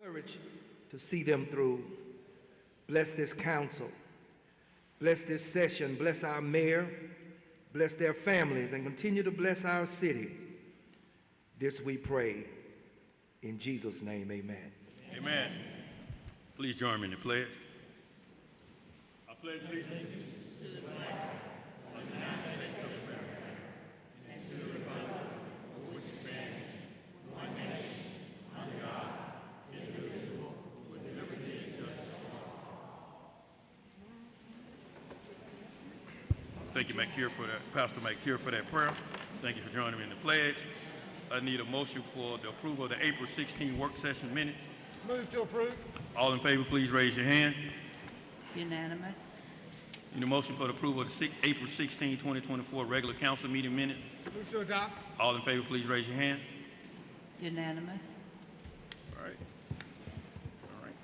Courage to see them through. Bless this council. Bless this session. Bless our mayor. Bless their families and continue to bless our city. This we pray. In Jesus' name, amen. Amen. Please join me in the pledge. I pledge allegiance to the flag of the United States of America and to the republic for which it stands, one nation, under God, indivisible, with liberty and justice for all. Thank you, Pastor McTeer, for that prayer. Thank you for joining me in the pledge. I need a motion for the approval of the April 16 work session minutes. Move to approve. All in favor, please raise your hand. Unanimous. Need a motion for the approval of the April 16, 2024 regular council meeting minutes. Move to adopt. All in favor, please raise your hand. Unanimous. All right. All right.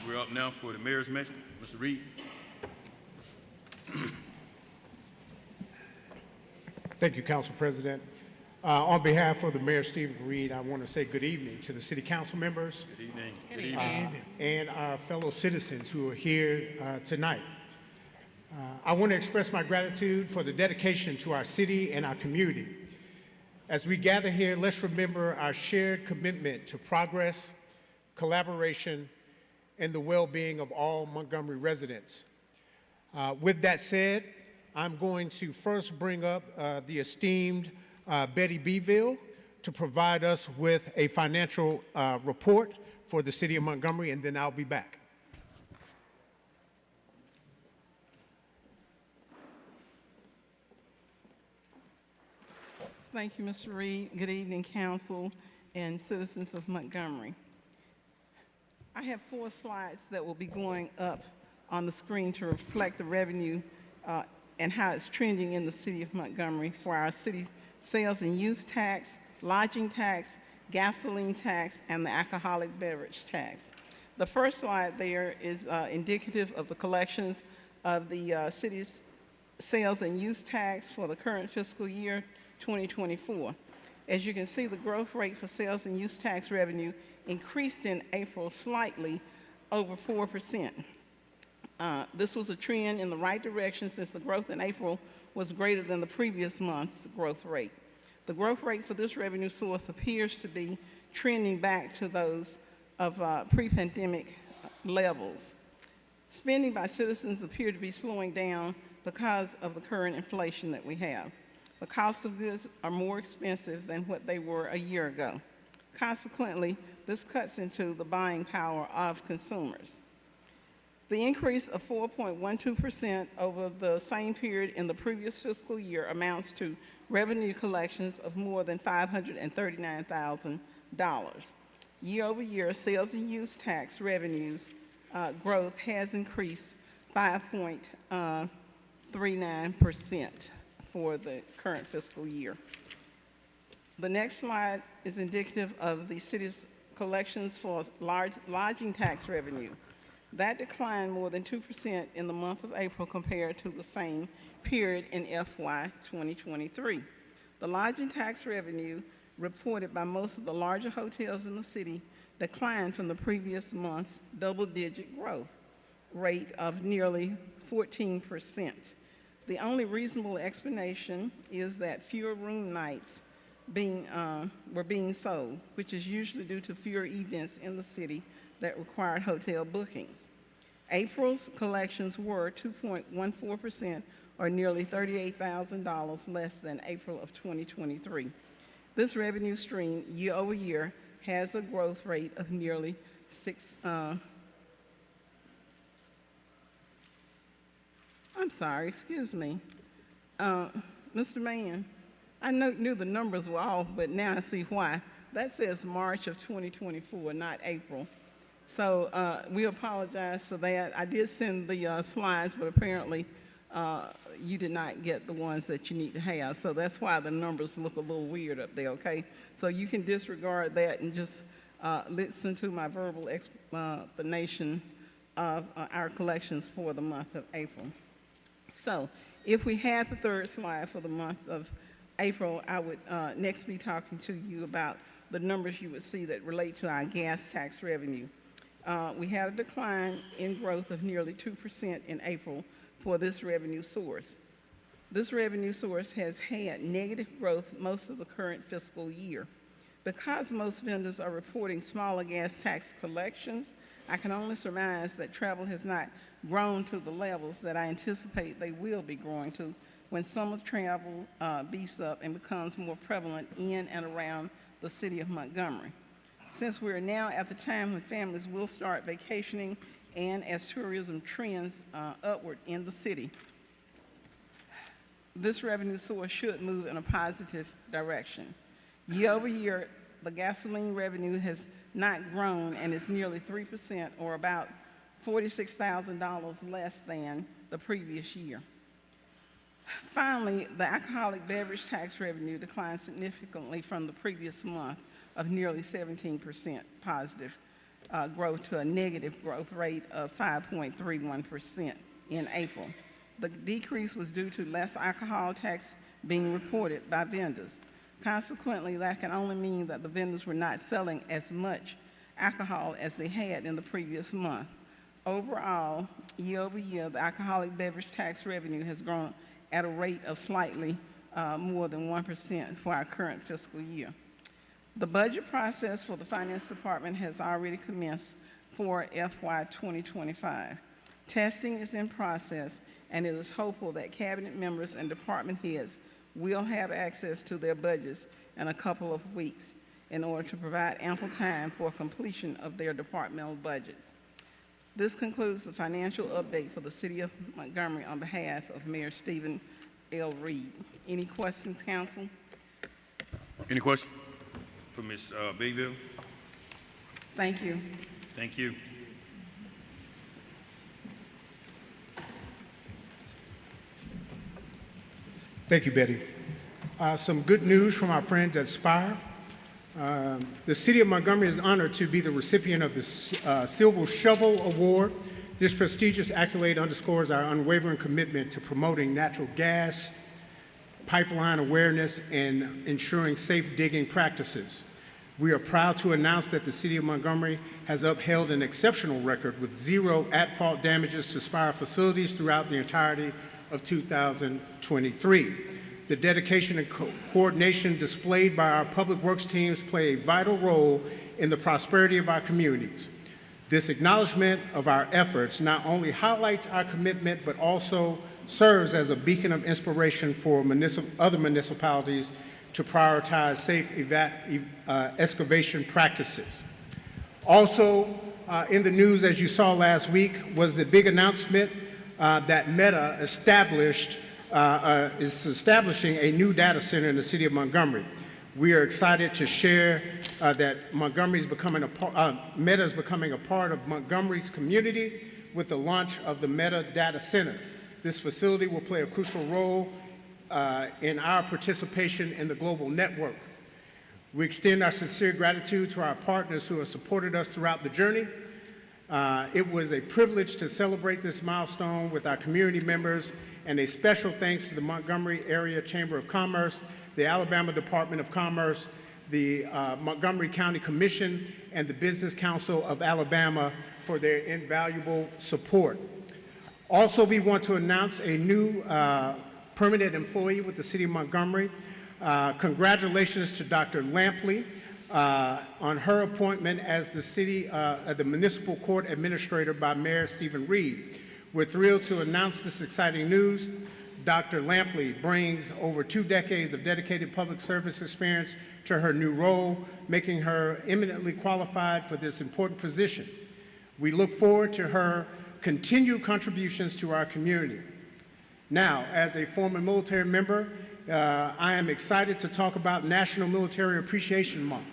We're up now for the mayor's message. Mr. Reed. Thank you, Council President. On behalf of the Mayor, Stephen Reed, I want to say good evening to the City Council members. Good evening. Good evening. And our fellow citizens who are here tonight. I want to express my gratitude for the dedication to our city and our community. As we gather here, let's remember our shared commitment to progress, collaboration, and the well-being of all Montgomery residents. With that said, I'm going to first bring up the esteemed Betty Beeville to provide us with a financial report for the City of Montgomery, and then I'll be back. Thank you, Mr. Reed. Good evening, Council and citizens of Montgomery. I have 4 slides that will be going up on the screen to reflect the revenue and how it's trending in the City of Montgomery for our city sales and use tax, lodging tax, gasoline tax, and the alcoholic beverage tax. The first slide there is indicative of the collections of the city's sales and use tax for the current fiscal year 2024. As you can see, the growth rate for sales and use tax revenue increased in April slightly over 4%. This was a trend in the right direction since the growth in April was greater than the previous month's growth rate. The growth rate for this revenue source appears to be trending back to those of pre-pandemic levels. Spending by citizens appear to be slowing down because of the current inflation that we have. The cost of goods are more expensive than what they were a year ago. Consequently, this cuts into the buying power of consumers. The increase of 4.12% over the same period in the previous fiscal year amounts to revenue collections of more than $539,000. Year over year, sales and use tax revenues growth has increased 5.39% for the current fiscal year. The next slide is indicative of the city's collections for lodging tax revenue. That declined more than 2% in the month of April compared to the same period in FY 2023. The lodging tax revenue reported by most of the larger hotels in the city declined from the previous month's double-digit growth rate of nearly 14%. The only reasonable explanation is that fewer room nights were being sold, which is usually due to fewer events in the city that required hotel bookings. April's collections were 2.14%, or nearly $38,000 less than April of 2023. This revenue stream, year over year, has a growth rate of nearly Mr. Mann, I knew the numbers were off, but now I see why. That says March of 2024, not April. So we apologize for that. I did send the slides, but apparently you did not get the ones that you need to have. So that's why the numbers look a little weird up there, okay? So you can disregard that and just listen to my verbal explanation of our collections for the month of April. So if we had the third slide for the month of April, I would next be talking to you about the numbers you would see that relate to our gas tax revenue. We had a decline in growth of nearly 2% in April for this revenue source. This revenue source has had negative growth most of the current fiscal year. Because most vendors are reporting smaller gas tax collections, I can only surmise that travel has not grown to the levels that I anticipate they will be growing to when summer travel beefs up and becomes more prevalent in and around the city of Montgomery. Since we are now at the time when families will start vacationing and as tourism trends upward in the city, this revenue source should move in a positive direction. Year over year, the gasoline revenue has not grown and is nearly 3% or about $46,000 less than the previous year. Finally, the alcoholic beverage tax revenue declined significantly from the previous month of nearly 17% positive growth to a negative growth rate of 5.31% in April. The decrease was due to less alcohol tax being reported by vendors. Consequently, that can only mean that the vendors were not selling as much alcohol as they had in the previous month. Overall, year over year, the alcoholic beverage tax revenue has grown at a rate of slightly more than 1% for our current fiscal year. The budget process for the Finance Department has already commenced for FY 2025. Testing is in process, and it is hopeful that cabinet members and department heads will have access to their budgets in a couple of weeks in order to provide ample time for completion of their departmental budgets. This concludes the financial update for the City of Montgomery on behalf of Mayor Stephen L. Reed. Any questions, Council? Any questions for Ms. Bayville? Thank you. Thank you. Thank you, Betty. Some good news from our friends at Spire. The City of Montgomery is honored to be the recipient of the Silver Shovel Award. This prestigious accolade underscores our unwavering commitment to promoting natural gas, pipeline awareness, and ensuring safe digging practices. We are proud to announce that the City of Montgomery has upheld an exceptional record with 0 at-fault damages to Spire facilities throughout the entirety of 2023. The dedication and coordination displayed by our public works teams play a vital role in the prosperity of our communities. This acknowledgement of our efforts not only highlights our commitment, but also serves as a beacon of inspiration for other municipalities to prioritize safe excavation practices. Also, in the news, as you saw last week, was the big announcement that Meta is establishing a new data center in the City of Montgomery. We are excited to share that Meta is becoming a part of Montgomery's community with the launch of the Meta Data Center. This facility will play a crucial role in our participation in the global network. We extend our sincere gratitude to our partners who have supported us throughout the journey. It was a privilege to celebrate this milestone with our community members, and a special thanks to the Montgomery Area Chamber of Commerce, the Alabama Department of Commerce, the Montgomery County Commission, and the Business Council of Alabama for their invaluable support. Also, we want to announce a new permanent employee with the City of Montgomery. Congratulations to Dr. Lampley on her appointment as the Municipal Court Administrator by Mayor Stephen Reed. We're thrilled to announce this exciting news. Dr. Lampley brings over 2 decades of dedicated public service experience to her new role, making her eminently qualified for this important position. We look forward to her continued contributions to our community. Now, as a former military member, I am excited to talk about National Military Appreciation Month.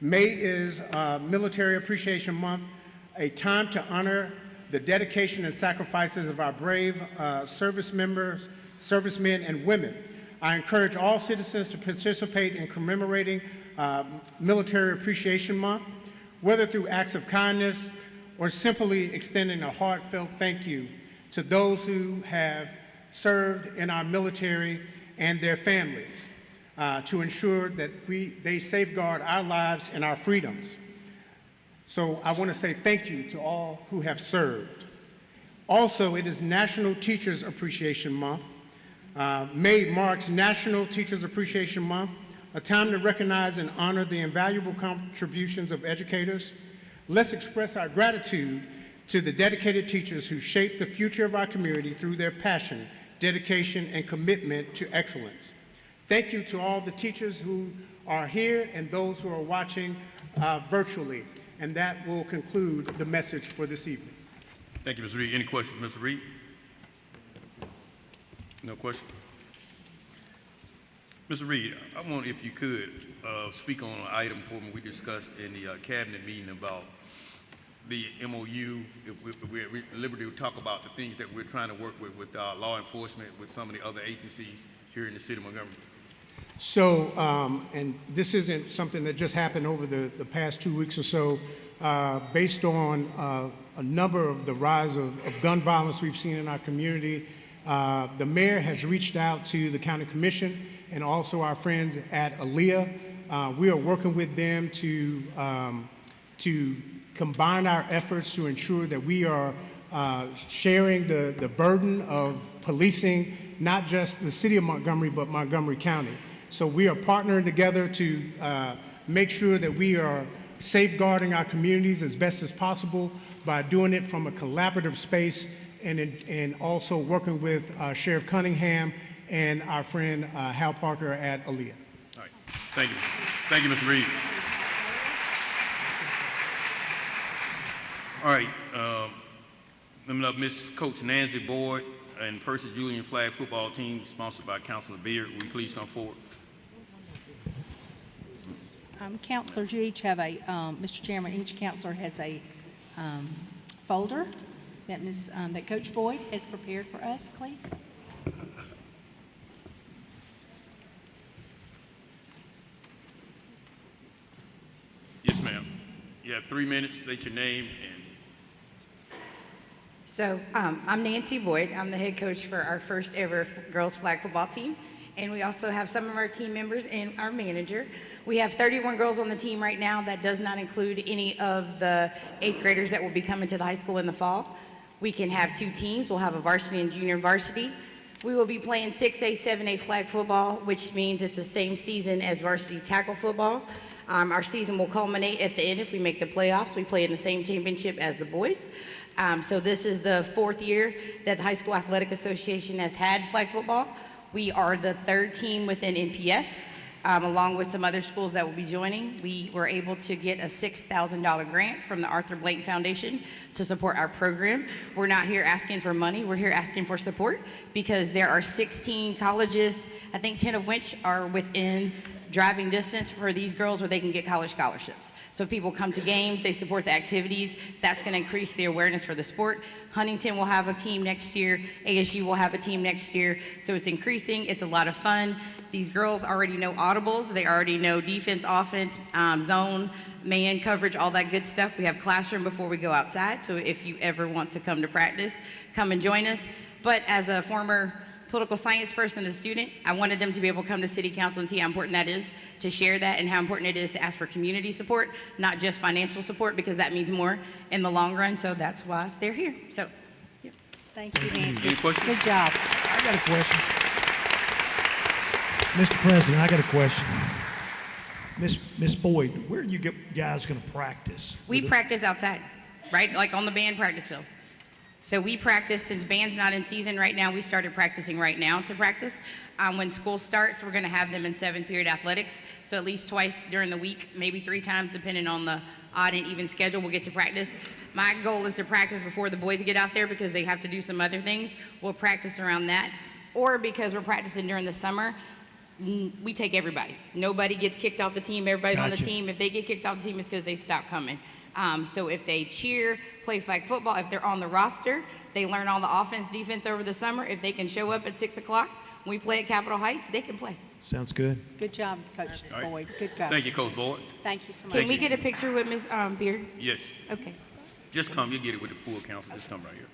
May is Military Appreciation Month, a time to honor the dedication and sacrifices of our brave servicemen and women. I encourage all citizens to participate in commemorating Military Appreciation Month, whether through acts of kindness or simply extending a heartfelt thank you to those who have served in our military and their families. to ensure that they safeguard our lives and our freedoms. So I want to say thank you to all who have served. Also, it is National Teachers Appreciation Month. May marks National Teachers Appreciation Month, a time to recognize and honor the invaluable contributions of educators. Let's express our gratitude to the dedicated teachers who shape the future of our community through their passion, dedication, and commitment to excellence. Thank you to all the teachers who are here and those who are watching virtually. And that will conclude the message for this evening. Thank you, Mr. Reed. Any questions, Mr. Reed? No question? Mr. Reed, I want, if you could, speak on an item for me we discussed in the cabinet meeting about the MOU. If we're at liberty to talk about the things that we're trying to work with law enforcement, with some of the other agencies here in the city of Montgomery. So, and this isn't something that just happened over the past 2 weeks or so, based on a number of the rise of gun violence we've seen in our community, the mayor has reached out to the county commission and also our friends at ALEA. We are working with them to combine our efforts to ensure that we are sharing the burden of policing not just the city of Montgomery, but Montgomery County. So we are partnering together to make sure that we are safeguarding our communities as best as possible by doing it from a collaborative space and also working with Sheriff Cunningham and our friend Hal Parker at ALEA. All right. Thank you. Thank you, Mr. Reed. All right. Coming up, Miss Coach Nancy Boyd and Percy Julian Flag Football Team, sponsored by Councillor Beard. Will you please come forward? Councilors, you each have a, Mr. Chairman, each councilor has a folder that that Coach Boyd has prepared for us, please. Yes, ma'am. You have 3 minutes. State your name and. So I'm Nancy Boyd. I'm the head coach for our first ever girls flag football team. And we also have some of our team members and our manager. We have 31 girls on the team right now. That does not include any of the 8th graders that will be coming to the high school in the fall. We can have 2 teams. We'll have a varsity and junior varsity. We will be playing 6A, 7A flag football, which means it's the same season as varsity tackle football. Our season will culminate at the end if we make the playoffs. We play in the same championship as the boys. So this is the 4th year that the High School Athletic Association has had flag football. We are the 3rd team within NPS, along with some other schools that will be joining. We were able to get a $6,000 grant from the Arthur Blank Foundation to support our program. We're not here asking for money, we're here asking for support because there are 16 colleges, I think 10 of which are within driving distance for these girls where they can get college scholarships. So if people come to games, they support the activities, that's going to increase the awareness for the sport. Huntington will have a team next year, ASU will have a team next year, so it's increasing, it's a lot of fun. These girls already know audibles, they already know defense, offense, zone, man coverage, all that good stuff. We have classroom before we go outside, so if you ever want to come to practice, come and join us. But as a former political science person and a student, I wanted them to be able to come to City Council and see how important that is to share that and how important it is to ask for community support, not just financial support, because that means more in the long run, so that's why they're here. So, yeah. Thank you, Nancy. Any questions? Good job. I got a question. Mr. President, I got a question. Miss Boyd, where are you guys going to practice? We practice outside, right? Like on the band practice field. So we practice, since band's not in season right now, we started practicing right now to practice. When school starts, we're gonna have them in 7th period athletics. So at least twice during the week, maybe 3 times, depending on the odd and even schedule, we'll get to practice. My goal is to practice before the boys get out there because they have to do some other things. We'll practice around that. Or because we're practicing during the summer, we take everybody. Nobody gets kicked off the team, everybody's on the team. If they get kicked off the team, it's because they stopped coming. So if they cheer, play flag football, if they're on the roster, they learn all the offense, defense over the summer. If they can show up at 6 o'clock, when we play at Capitol Heights, they can play. Sounds good. Good job, Coach All right. Boyd. Good job. Thank you, Coach Boyd. Thank you so much. Can we get a picture with Ms. Beard? Yes. Okay. Just come. You get it with the full council. Just come right here.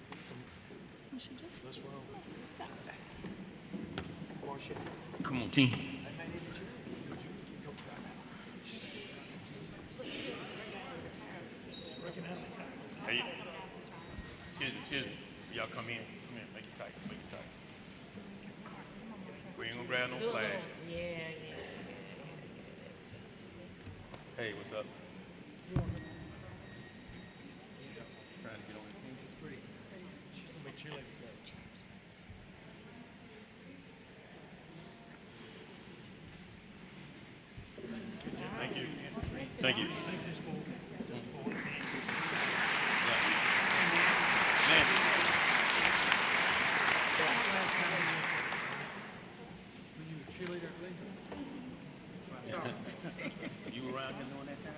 Come on, team. have no flash. Yeah, yeah. Hey, what's up? Trying to get on the team. Thank you. Thank you. You were around here during that time?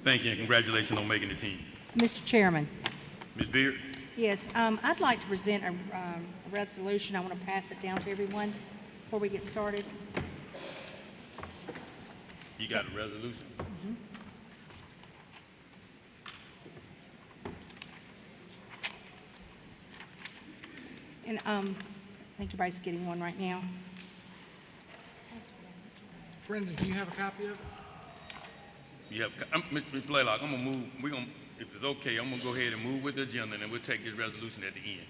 Thank you, and congratulations on making the team. Mr. Chairman, Ms. Beard? yes, I'd like to present a resolution. I want to pass it down to everyone before we get started. You got a resolution? And I think everybody's getting one right now. Brendan, do you have a copy of it? You have, Mr. Blaylock, I'm gonna move, if it's okay, I'm gonna go ahead and move with the agenda, and then we'll take this resolution at the end.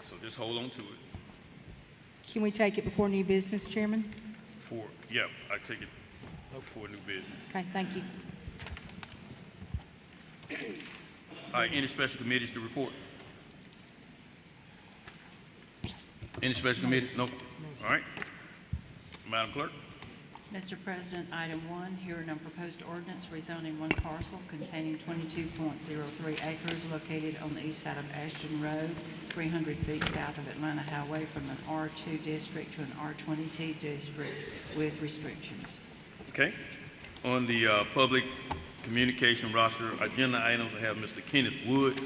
So just hold on to it. Can we take it before new business, Chairman? Yeah, I take it before new business. Okay, thank you. All right, any special committees to report? Any special committees? Nope. All right. Madam Clerk? Mr. President, item 1, hearing on proposed ordinance rezoning one parcel containing 22.03 acres located on the east side of Ashton Road, 300 feet south of Atlanta Highway from an R2 district to an R20T district with restrictions. Okay. On the public communication roster agenda items, I have Mr. Kenneth Woods.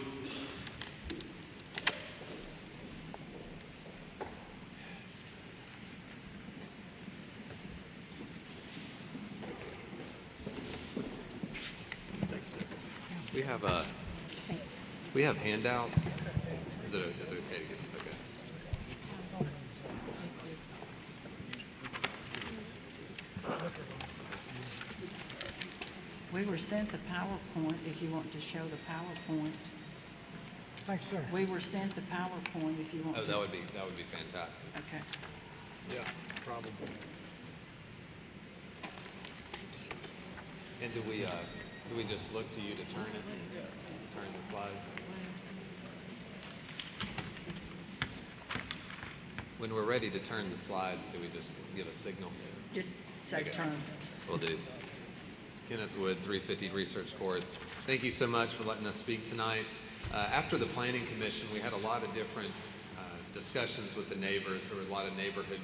Thanks. We have handouts. Is it okay to get? Okay. We were sent the PowerPoint if you want to show the PowerPoint. Thanks, sir. We were sent the PowerPoint if you want Oh, to. that would be fantastic. Okay. Yeah, probably. And do we just look to you to turn it? To turn the slide? When we're ready to turn the slides, do we just give a signal? Just say Okay. turn. Will do. Kenneth Wood, 350 Research Court. Thank you so much for letting us speak tonight. After the Planning Commission, we had a lot of different discussions with the neighbors. There were a lot of neighborhood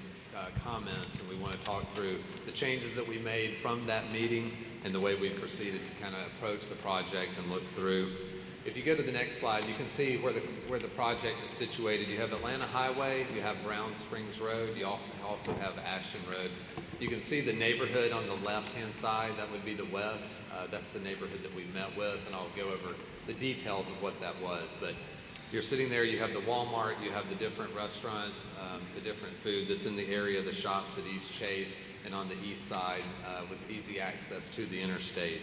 comments, and we want to talk through the changes that we made from that meeting and the way we proceeded to kind of approach the project and look through. If you go to the next slide, you can see where the project is situated. You have Atlanta Highway, you have Brown Springs Road, you also have Ashton Road. You can see the neighborhood on the left-hand side, that would be the west. That's the neighborhood that we met with, and I'll go over the details of what that was. But you're sitting there, you have the Walmart, you have the different restaurants, the different food that's in the area, the shops at East Chase, and on the east side with easy access to the interstate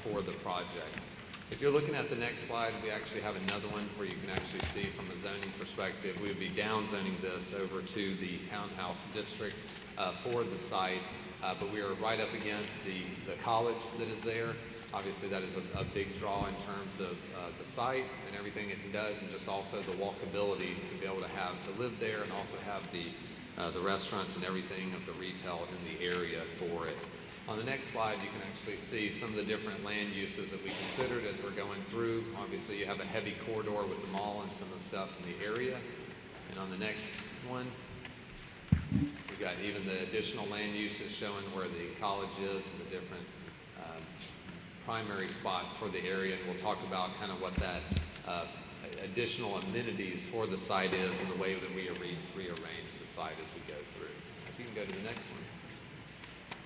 for the project. If you're looking at the next slide, we actually have another one where you can actually see from a zoning perspective. We would be downzoning this over to the Townhouse district for the site, but we are right up against the college that is there. Obviously, that is a big draw in terms of the site and everything it does, and just also the walkability to be able to live there and also have the restaurants and everything of the retail in the area for it. On the next slide, you can actually see some of the different land uses that we considered as we're going through. Obviously, you have a heavy corridor with the mall and some of the stuff in the area. And on the next one, we've got even the additional land uses showing where the college is and the different primary spots for the area. And we'll talk about kind of what that additional amenities for the site is and the way that we rearrange the site as we go through. If you can go to the next one.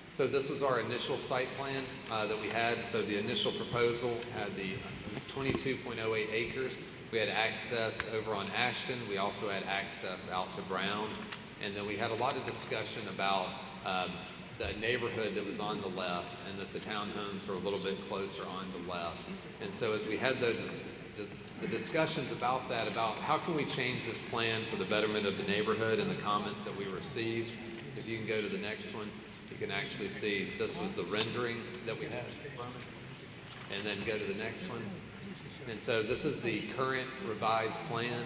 So this was our initial site plan that we had. So the initial proposal had it was 22.08 acres. We had access over on Ashton. We also had access out to Brown. And then we had a lot of discussion about the neighborhood that was on the left, and that the townhomes are a little bit closer on the left. And so as we had the discussions about that, about how can we change this plan for the betterment of the neighborhood, and the comments that we received, if you can go to the next one, you can actually see this was the rendering that we had. And then go to the next one. And so this is the current revised plan.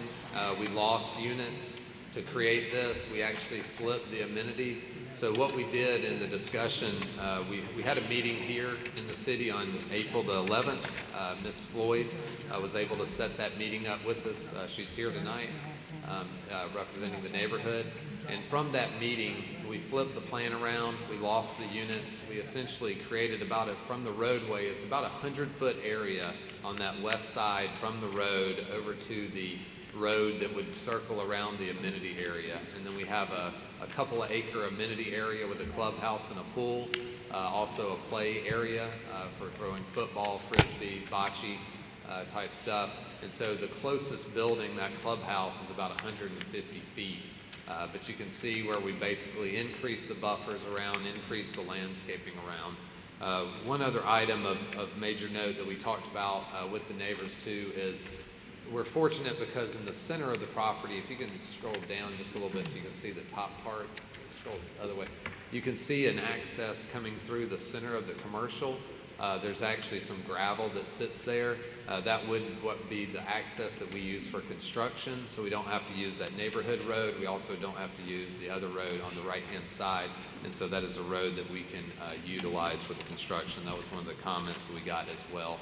We lost units to create this. We actually flipped the amenity. So what we did in the discussion, we had a meeting here in the city on April the 11th. Ms. Floyd was able to set that meeting up with us. She's here tonight representing the neighborhood. And from that meeting, we flipped the plan around. We lost the units. We essentially created from the roadway, it's about a 100-foot area on that west side from the road over to the road that would circle around the amenity area. And then we have a couple of acre amenity area with a clubhouse and a pool, also a play area for throwing football, frisbee, bocce type stuff. And so the closest building, that clubhouse, is about 150 feet. But you can see where we basically increase the buffers around, increase the landscaping around. One other item of major note that we talked about with the neighbors too is we're fortunate because in the center of the property, if you can scroll down just a little bit so you can see the top part, scroll the other way, you can see an access coming through the center of the commercial. There's actually some gravel that sits there. That would be the access that we use for construction, so we don't have to use that neighborhood road. We also don't have to use the other road on the right-hand side, and so that is a road that we can utilize for the construction. That was one of the comments that we got as well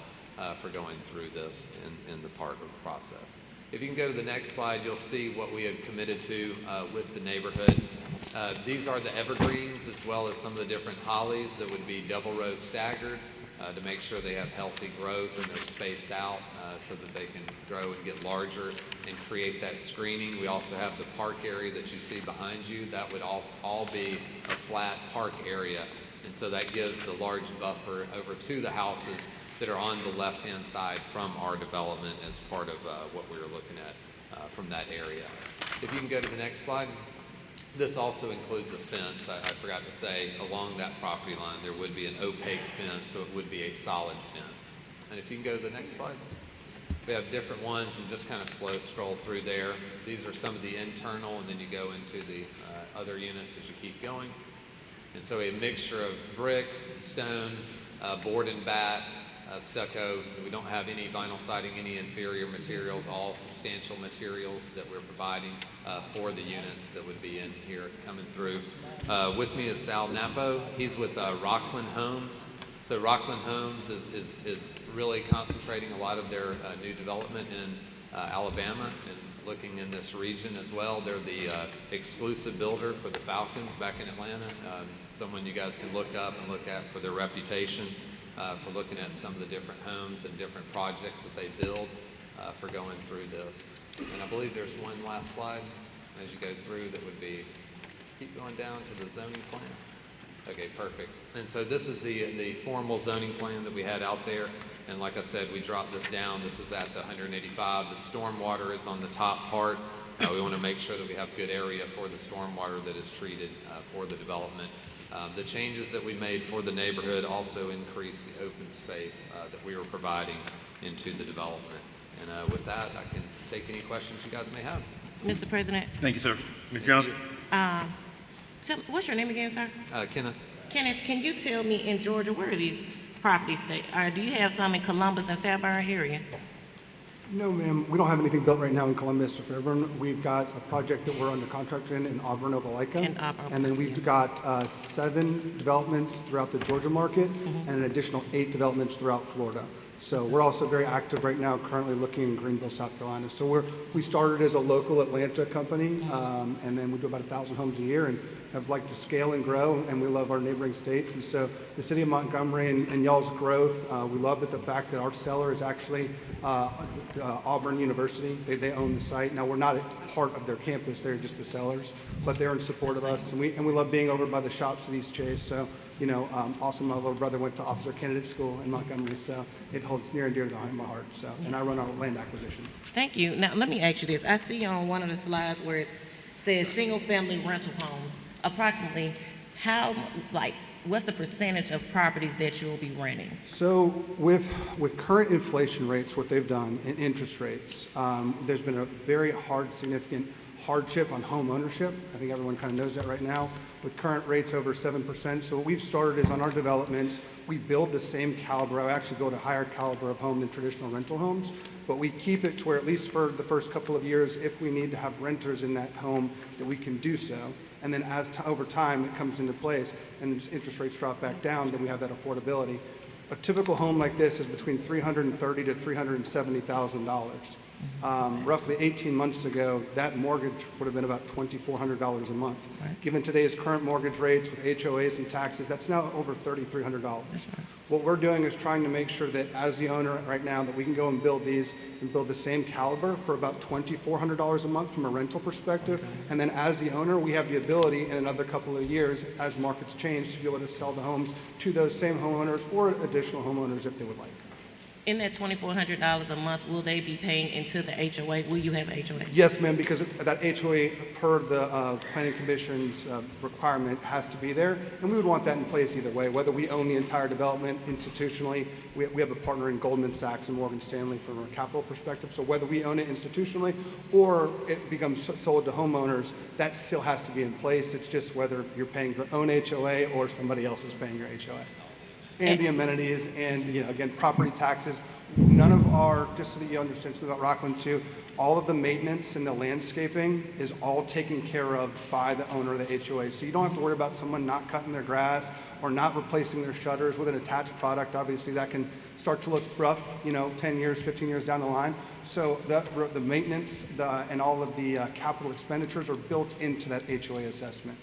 for going through this in the part of the process. If you can go to the next slide, you'll see what we have committed to with the neighborhood. These are the evergreens as well as some of the different hollies that would be double row staggered to make sure they have healthy growth and they're spaced out so that they can grow and get larger and create that screening. We also have the park area that you see behind you. That would all be a flat park area. And so that gives the large buffer over to the houses that are on the left-hand side from our development as part of what we were looking at from that area. If you can go to the next slide. This also includes a fence. I forgot to say, along that property line, there would be an opaque fence, so it would be a solid fence. And if you can go to the next slide. We have different ones, and just kind of slow scroll through there. These are some of the internal, and then you go into the other units as you keep going. And so a mixture of brick, stone, board and bat, stucco. We don't have any vinyl siding, any inferior materials, all substantial materials that we're providing for the units that would be in here coming through. With me is Sal Napo. He's with Rockland Homes. So Rockland Homes is really concentrating a lot of their new development in Alabama and looking in this region as well. They're the exclusive builder for the Falcons back in Atlanta. Someone you guys can look up and look at for their reputation. For looking at some of the different homes and different projects that they build for going through this. And I believe there's one last slide as you go through that would be, keep going down to the zoning plan. Okay, perfect. And so this is the formal zoning plan that we had out there. And like I said, we dropped this down. This is at the 185. The stormwater is on the top part. We want to make sure that we have good area for the stormwater that is treated for the development. The changes that we made for the neighborhood also increase the open space that we were providing into the development. And with that, I can take any questions you guys may have. Mr. President. Thank you, sir. Ms. Johnson? What's your name again, sir? Kenneth. Kenneth, can you tell me in Georgia, where are these properties? Do you have some in Columbus and Fairburn area? No, ma'am. We don't have anything built right now in Columbus or Fairburn. We've got a project that we're under contract in Auburn, Opelika. And then we've got 7 developments throughout the Georgia market and an additional 8 developments throughout Florida. So we're also very active right now, currently looking in Greenville, South Carolina. So we started as a local Atlanta company, and then we do about 1,000 homes a year and have liked to scale and grow, and we love our neighboring states. And so the city of Montgomery and y'all's growth, we love the fact that our seller is actually Auburn University. They own the site. Now, we're not a part of their campus, they're just the sellers, but they're in support of us. And we love being over by the shops at East Chase. So, you know, also my little brother went to officer candidate school in Montgomery, so it holds near and dear to my heart. So, and I run our land acquisition. Thank you. Now, let me ask you this. I see on one of the slides where it says single-family rental homes. Approximately what's the percentage of properties that you'll be renting? So with current inflation rates, what they've done in interest rates, there's been a very significant hardship on home ownership. I think everyone kind of knows that right now with current rates over 7%. So what we've started is on our developments, we build the same caliber. I actually build a higher caliber of home than traditional rental homes, but we keep it to where at least for the first couple of years, if we need to have renters in that home, that we can do so. And then over time it comes into place and interest rates drop back down, then we have that affordability. A typical home like this is between $330,000 to $370,000. Roughly 18 months ago, that mortgage would have been about $2,400 a month. Right. Given today's current mortgage rates with HOAs and taxes, that's now over $3,300. Right. What we're doing is trying to make sure that as the owner right now that we can go and build these and build the same caliber for about $2,400 a month from a rental perspective. Okay. And then as the owner, we have the ability in another couple of years, as markets change, to be able to sell the homes to those same homeowners or additional homeowners if they would like. In that $2,400 a month, will they be paying into the HOA? Will you have HOA? Yes, ma'am, because that HOA, per the Planning Commission's requirement, has to be there. And we would want that in place either way, whether we own the entire development institutionally. We have a partner in Goldman Sachs and Morgan Stanley from a capital perspective. So whether we own it institutionally or it becomes sold to homeowners, that still has to be in place. It's just whether you're paying your own HOA or somebody else is paying your HOA. And the amenities and, again, property taxes. None of our, just so that you understand something about Rockland too, all of the maintenance and the landscaping is all taken care of by the owner of the HOA. So you don't have to worry about someone not cutting their grass or not replacing their shutters with an attached product. Obviously that can start to look rough, 10 years, 15 years down the line. So the maintenance and all of the capital expenditures are built into that HOA assessment.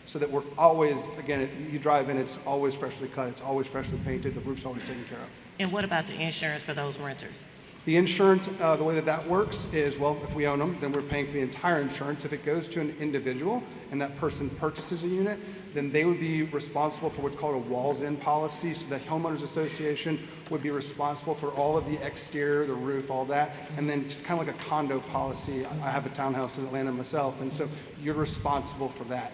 So that we're always, again, you drive in, it's always freshly cut, it's always freshly painted, the roof's always taken care of. And what about the insurance for those renters? The insurance, the way that works is, well, if we own them, then we're paying for the entire insurance. If it goes to an individual and that person purchases a unit, then they would be responsible for what's called a walls-in policy. So the homeowners association would be responsible for all of the exterior, the roof, all that, and then just kind of like a condo policy. I have a townhouse in Atlanta myself, and so you're responsible for that.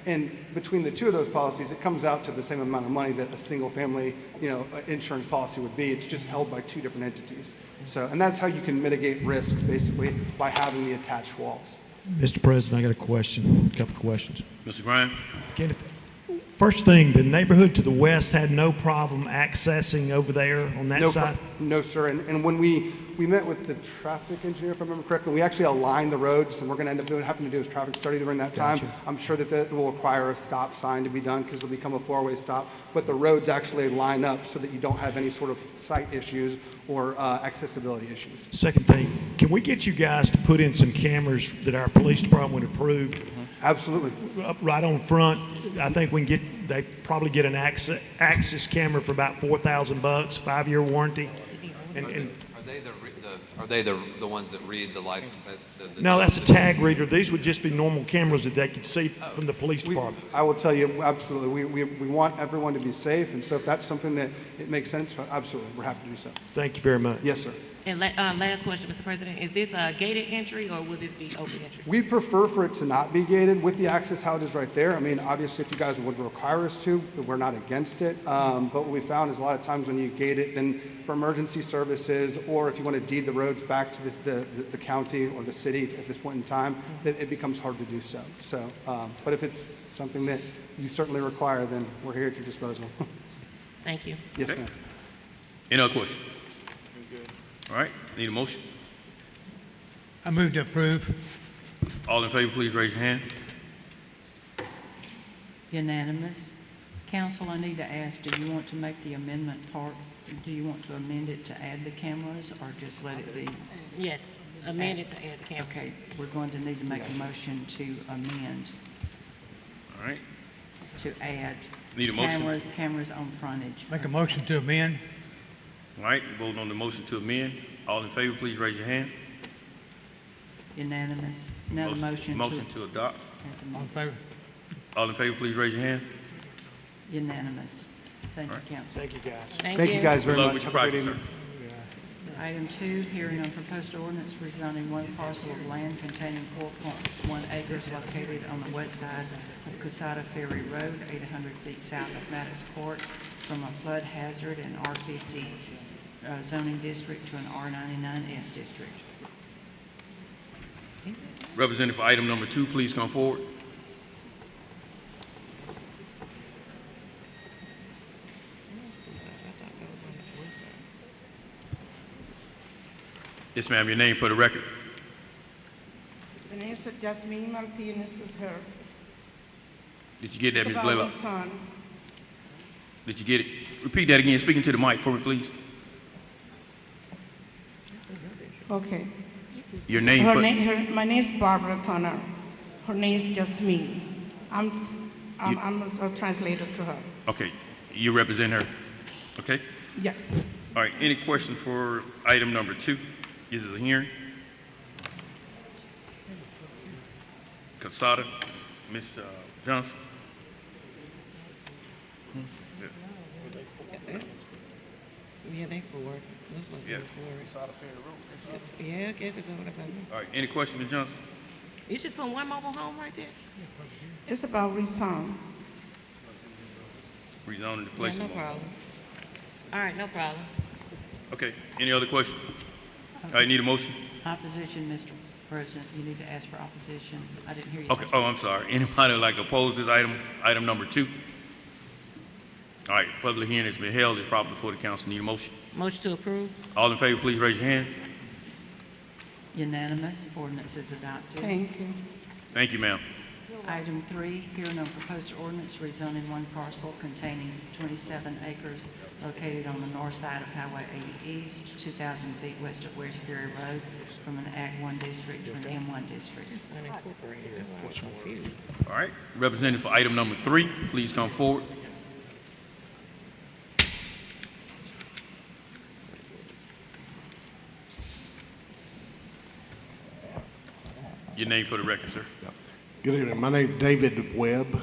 And between the two of those policies, it comes out to the same amount of money that a single-family, insurance policy would be. It's just held by two different entities. So, and that's how you can mitigate risk, basically, by having the attached walls. Mr. President, I got a couple of questions. Mr. Graham? Kenneth, first thing, the neighborhood to the west had no problem accessing over there on that side? No, sir. And when we met with the traffic engineer, if I remember correctly, we actually aligned the roads, and we're going to end up having to do a traffic study during that time. Gotcha. I'm sure that will require a stop sign to be done because it'll become a four-way stop. But the roads actually line up so that you don't have any sort of sight issues or accessibility issues. Second thing, can we get you guys to put in some cameras that our police department approved? Mm-hmm. Absolutely. Up right on front, I think they probably get an access camera for about $4,000, 5-year warranty. Are they the ones that read the license? No, that's a tag reader. These would just be normal cameras that they could see from the police department. I will tell you, absolutely. We want everyone to be safe, and so if that's something that it makes sense, absolutely, we're happy to do so. Thank you very much. Yes, sir. And last question, Mr. President, is this a gated entry or will this be open entry? We prefer for it to not be gated with the access how it is right there. I mean, obviously, if you guys would require us to, we're not against it. But what we found is a lot of times when you gate it, then for emergency services, or if you want to deed the roads back to the county or the city at this point in time, that it becomes hard to do so. But if it's something that you certainly require, then we're here at your disposal. Thank you. Yes, ma'am. Any other questions? All right, need a motion? I move to approve. All in favor, please raise your hand. Unanimous. Council, I need to ask, do you want to make the amendment part? Do you want to amend it to add the cameras or just let it be? Yes, amend it to add the cameras. Okay, we're going to need to make a motion to amend, All right, to add need a motion? cameras on frontage. Make a motion to amend. All right, vote on the motion to amend. All in favor, please raise your hand. Unanimous. Now the motion to adopt. as All in amended. favor? All in favor, please raise your hand. Unanimous. Thank you, All right. Council. Thank you, guys. Thank you guys very Good luck much. with your Have a good project, evening. sir. Item 2, hearing on proposed ordinance rezoning one parcel of land containing 4.1 acres located on the west side of Cusada Ferry Road, 800 feet south of Maddox Court, from a flood hazard and R50 zoning district to an R99S district. Representative for item number 2, please come forward. Yes, ma'am, your name for the record. Vanessa Jasmine Martinez is her. Did you get that, It's Ms. about Blaylock? my son. Did you get it? Repeat that again, speaking to the mic for me, please. Okay. Your name Her for... my name is Barbara Turner. Her name is Jasmine. I'm a translator to her. Okay, you represent her, okay? Yes. All right, any questions for item number 2? This is a hearing. Casada, Ms. Johnson. Yeah, they for it. Looks like Yeah. they for it. Yeah, I guess it's all about me. All right, any questions, Ms. Johnson? You just put one mobile home right there? It's about rezone. Rezoning the Yeah, place. no problem. All right, no problem. Okay, any other questions? All right, need a motion? Opposition, Mr. President, you need to ask for opposition. I didn't hear you. Okay, oh, I'm sorry. Anybody would like to oppose this item number 2? All right, public hearing has been held. It's proper before the council. Need a motion? Motion to approve? All in favor, please raise your hand. Unanimous, ordinance is adopted. Thank you. Thank you, ma'am. Item 3, hearing on proposed ordinance rezoning one parcel containing 27 acres located on the north side of Highway 80 East, 2,000 feet west of West Ferry Road, from an Act 1 district to an M1 district. Unincorporated, that's why I'm confused. All right, representative for item number 3, please come forward. Your name for the record, sir. Good evening. My name is David Webb.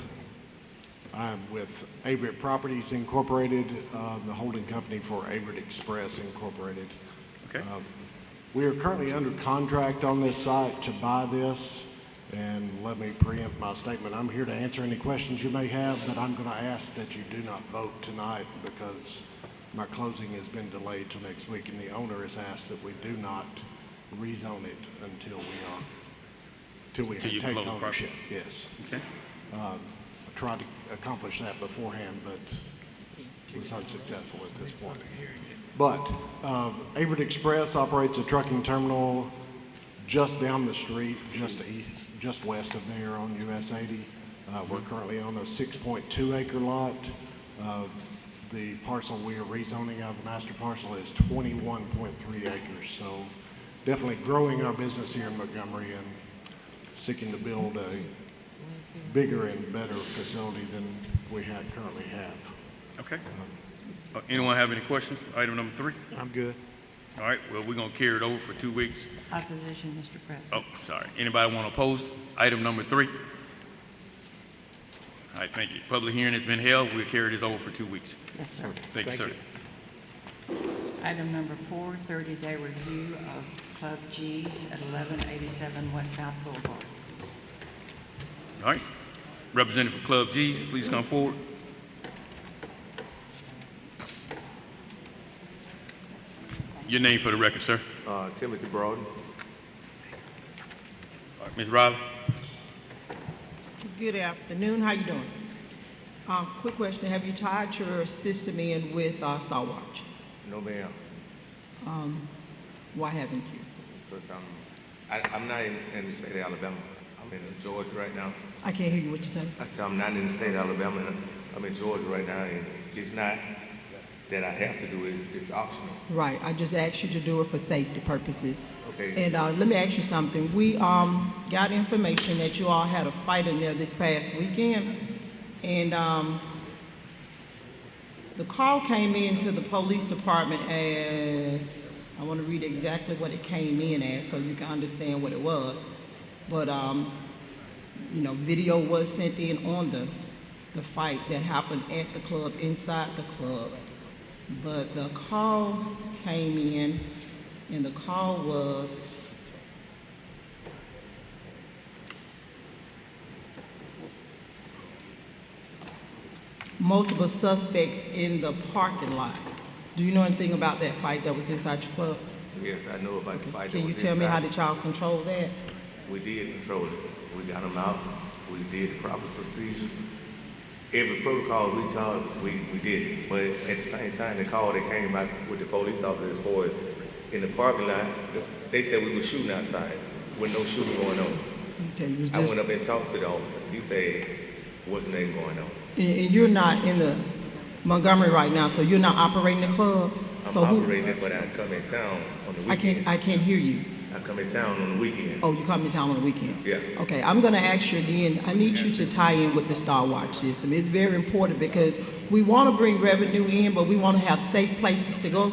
I'm with Averett Properties Incorporated, the holding company for Averett Express Incorporated. Okay. We are currently under contract on this site to buy this, and let me preempt my statement. I'm here to answer any questions you may have, but I'm going to ask that you do not vote tonight because my closing has been delayed till next week, and the owner has asked that we do not rezone it until we Till you take close the ownership. property. Yes. Okay. I tried to accomplish that beforehand, but was unsuccessful at this point. But Averett Express operates a trucking terminal just down the street, just west of there on US 80. We're currently on a 6.2 acre lot. The parcel we are rezoning out of the master parcel is 21.3 acres. So definitely growing our business here in Montgomery and seeking to build a bigger and better facility than we currently have. Okay. Anyone have any questions? Item number 3? I'm good. All right, well, we're going to carry it over for 2 weeks. Opposition, Mr. President. Oh, sorry. Anybody want to oppose item number 3? All right, thank you. Public hearing has been held. We'll carry this over for 2 weeks. Yes, sir. Thank you, sir. Item number 4, 30-day review of Club G's at 1187 West South Boulevard. All right. Representative for Club G's, please come forward. Your name for the record, sir. Timothy Broden. All right, Ms. Riley. Good afternoon. How you doing? Quick question. Have you tied your system in with Star Watch? No, ma'am. Why haven't you? Because I'm not in the state of Alabama. I'm in Georgia right now. I can't hear you. What you say? I said I'm not in the state of Alabama. I'm in Georgia right now, and it's not that I have to do it. It's optional. Right. I just asked you to do it for safety purposes. Okay. And let me ask you something. We got information that you all had a fight in there this past weekend, and the call came into the police department as, I want to read exactly what it came in as so you can understand what it was. But, you know, video was sent in on the fight that happened at the club, inside the club. But the call came in, and the call was, multiple suspects in the parking lot. Do you know anything about that fight that was inside your club? Yes, I know about the fight. Can you tell me how did y'all control that? We did control it. We got them out. We did the proper procedure. Every protocol we called, we did it. But at the same time, they came out with the police officers as far as in the parking lot. They said we were shooting outside with no shooting going on. Okay, you was I just, went up and talked to the officer. He said, wasn't anything going on. and you're not in the Montgomery right now, so you're not operating the club? I'm So who- operating it, but I come in town on the weekend. I can't hear you. I come in town on the weekend. Oh, you come in town on the weekend? Yeah. Okay, I'm gonna ask you again, I need you to tie in with the Star Watch system. It's very important because we wanna bring revenue in, but we wanna have safe places to go.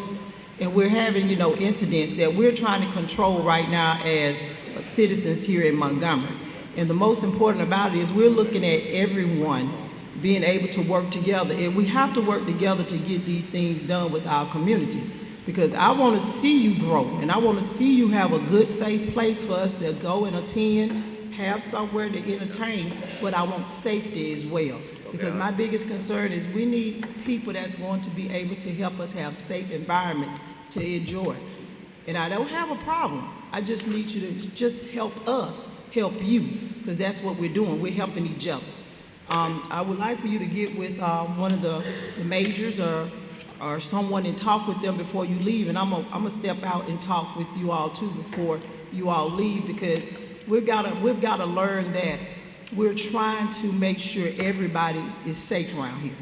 And we're having, you know, incidents that we're trying to control right now as citizens here in Montgomery. And the most important about it is we're looking at everyone being able to work together. And we have to work together to get these things done with our community. Because I want to see you grow, and I want to see you have a good, safe place for us to go and attend, have somewhere to entertain, but I want safety as well. Because my biggest concern is we need people that's going to be able to help us have safe environments to enjoy. And I don't have a problem. I just need you to just help us, help you, because that's what we're doing. We're helping each other. I would like for you to get with one of the majors or someone and talk with them before you leave. And I'm gonna step out and talk with you all too before you all leave, because we've gotta learn that we're trying to make sure everybody is safe around here.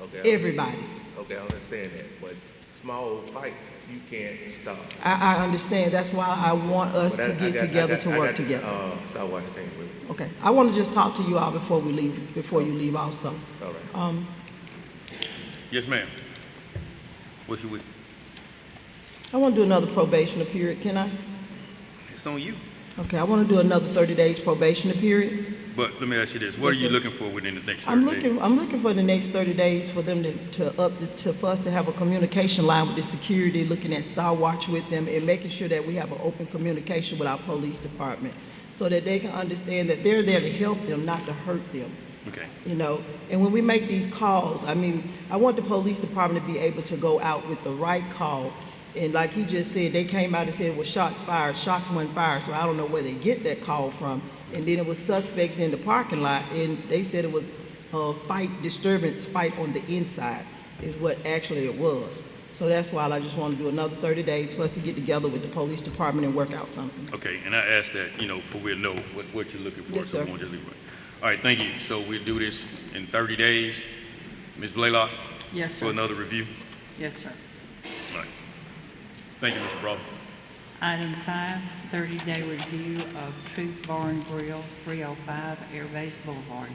Okay. Everybody. Okay, I understand that, but small fights, you can't stop. I understand. That's why I want us to get together to work together. Star Watch thing with me. Okay. I want to just talk to you all before we leave, before you leave also. All right. Yes, ma'am. What's your wish? I want to do another probationary period. Can I? It's on you. Okay. I want to do another 30 days probationary period. But let me ask you this: what are you looking for within the next 30 I'm days? looking for the next 30 days for them for us to have a communication line with the security, looking at Star Watch with them and making sure that we have an open communication with our police department so that they can understand that they're there to help them, not to hurt them. Okay. You know, and when we make these calls, I mean, I want the police department to be able to go out with the right call. And like he just said, they came out and said it was shots fired, shots weren't fired, so I don't know where they get that call from. And then it was suspects in the parking lot, and they said it was a disturbance fight on the inside is what actually it was. So that's why I just want to do another 30 days for us to get together with the police department and work out something. Okay, and I asked that, for we'll know what you're looking for, Yes, so we sir. won't just leave it. All right, thank you. So we'll do this in 30 days. Ms. Blaylock? Yes, For sir. another review? Yes, sir. All right. Thank you, Mr. Brown. Item 5, 30-day review of Truth Bar and Grill, 305 Airbase Boulevard.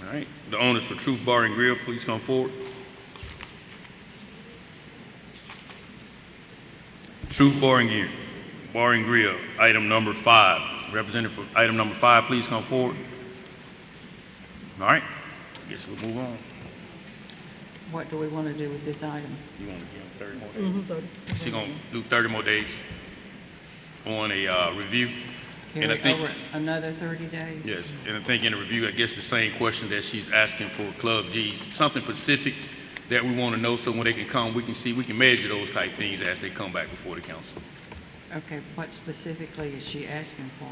All right, the owners for Truth Bar and Grill, please come forward. Truth Bar and Grill, item number 5. Representative for item number 5, please come forward. All right, I guess we'll move on. What do we want to do with this item? You want to give them 30 more days? 30. She's gonna do 30 more days on a review. And I Carry think, over another 30 days? yes, and I think in the review, I guess the same question that she's asking for Club G's, something specific that we want to know so when they can come, we can measure those type things as they come back before the council. Okay, what specifically is she asking for?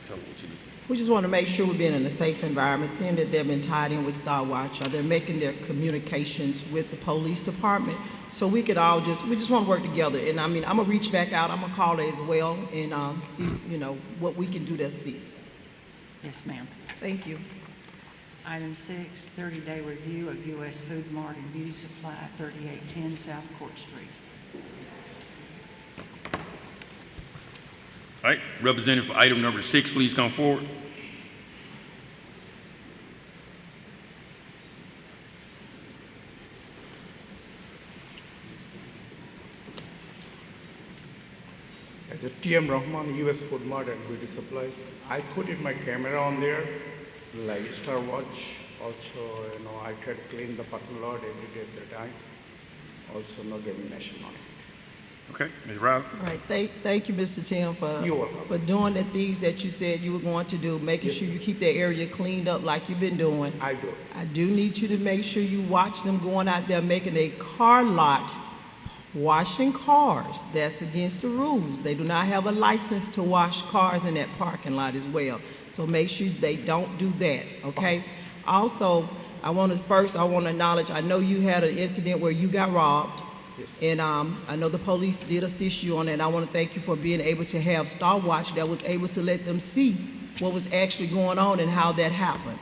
Tell them what you need. We just want to make sure we're being in a safe environment, seeing that they've been tied in with Star Watch, or they're making their communications with the police department. So we could all we just want to work together. And I mean, I'm gonna reach back out, I'm gonna call her as well and see, what we can do to assist. Yes, ma'am. Thank you. Item 6, 30-day review of U.S. Food Mart and Beauty Supply, 3810 South Court Street. All right, representative for item number 6, please come forward. As a TM Rahman, US Food Mart and Beauty Supply, I put my camera on there, like Star Watch. Also, I try to clean the parking lot every day at a time. Also, no discrimination on it. Okay, Ms. Riley? All right, thank you, Mr. Tim, for doing the things that you said you were going to do, making sure you keep that area cleaned up like you've been doing. I do. I do need you to make sure you watch them going out there making a car lot, washing cars. That's against the rules. They do not have a license to wash cars in that parking lot as well. So make sure they don't do that, okay? Also, I want to acknowledge, I know you had an incident where you got robbed. And I know the police did assist you on that. I want to thank you for being able to have Star Watch that was able to let them see what was actually going on and how that happened.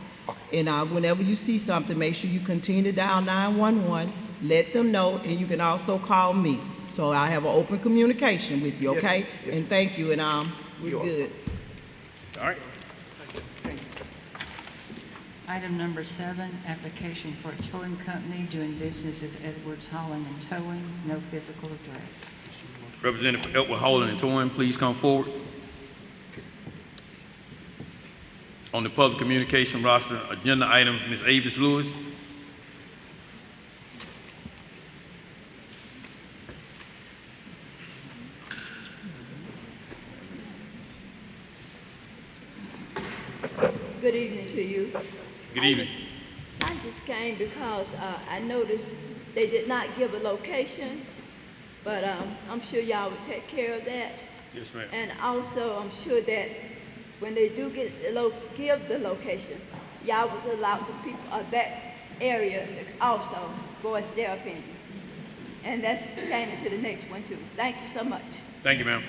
And whenever you see something, make sure you continue to dial 911, let them know, and you can also call me. So I have an open communication with you, okay? Yes. And thank you, and we're good. All right. Item number 7, application for a towing company doing business as Edwards Hauling and Towing, no physical address. Representative for Edward Hauling and Towing, please come forward. On the public communication roster, agenda item, Ms. Avis Lewis. Good evening to you. Good evening. I just came because I noticed they did not give a location, but I'm sure y'all would take care of that. Yes, ma'am. And also, I'm sure that when they do give the location, y'all was allowed the people of that area to also voice their opinion. And that's pertaining to the next one too. Thank you so much. Thank you, ma'am.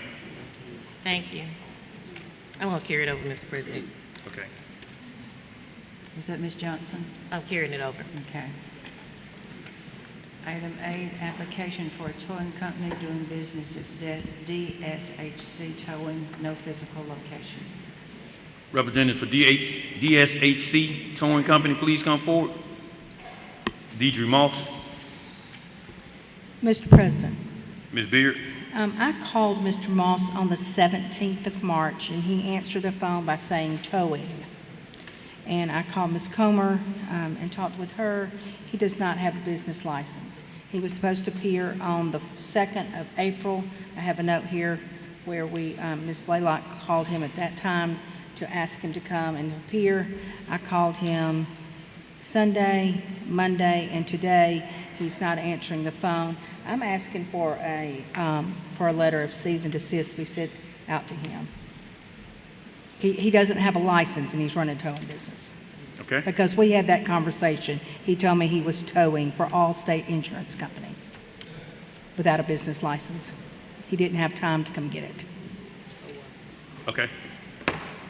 Thank you. I'm going to carry it over, Mr. President. Okay. Was that Ms. Johnson? I'm carrying it over. Okay. Item 8, application for a towing company doing business as DSHC Towing, no physical location. Representative for DSHC Towing Company, please come forward. Deidre Moss. Mr. President, Ms. Beard. I called Mr. Moss on the 17th of March, and he answered the phone by saying towing. And I called Ms. Comer and talked with her. He does not have a business license. He was supposed to appear on the 2nd of April. I have a note here where Ms. Blaylock called him at that time to ask him to come and appear. I called him Sunday, Monday, and today he's not answering the phone. I'm asking for a letter of cease and desist to be sent out to him. He doesn't have a license and he's running a towing business. Okay. Because we had that conversation. He told me he was towing for Allstate Insurance Company without a business license. He didn't have time to come get it. Okay.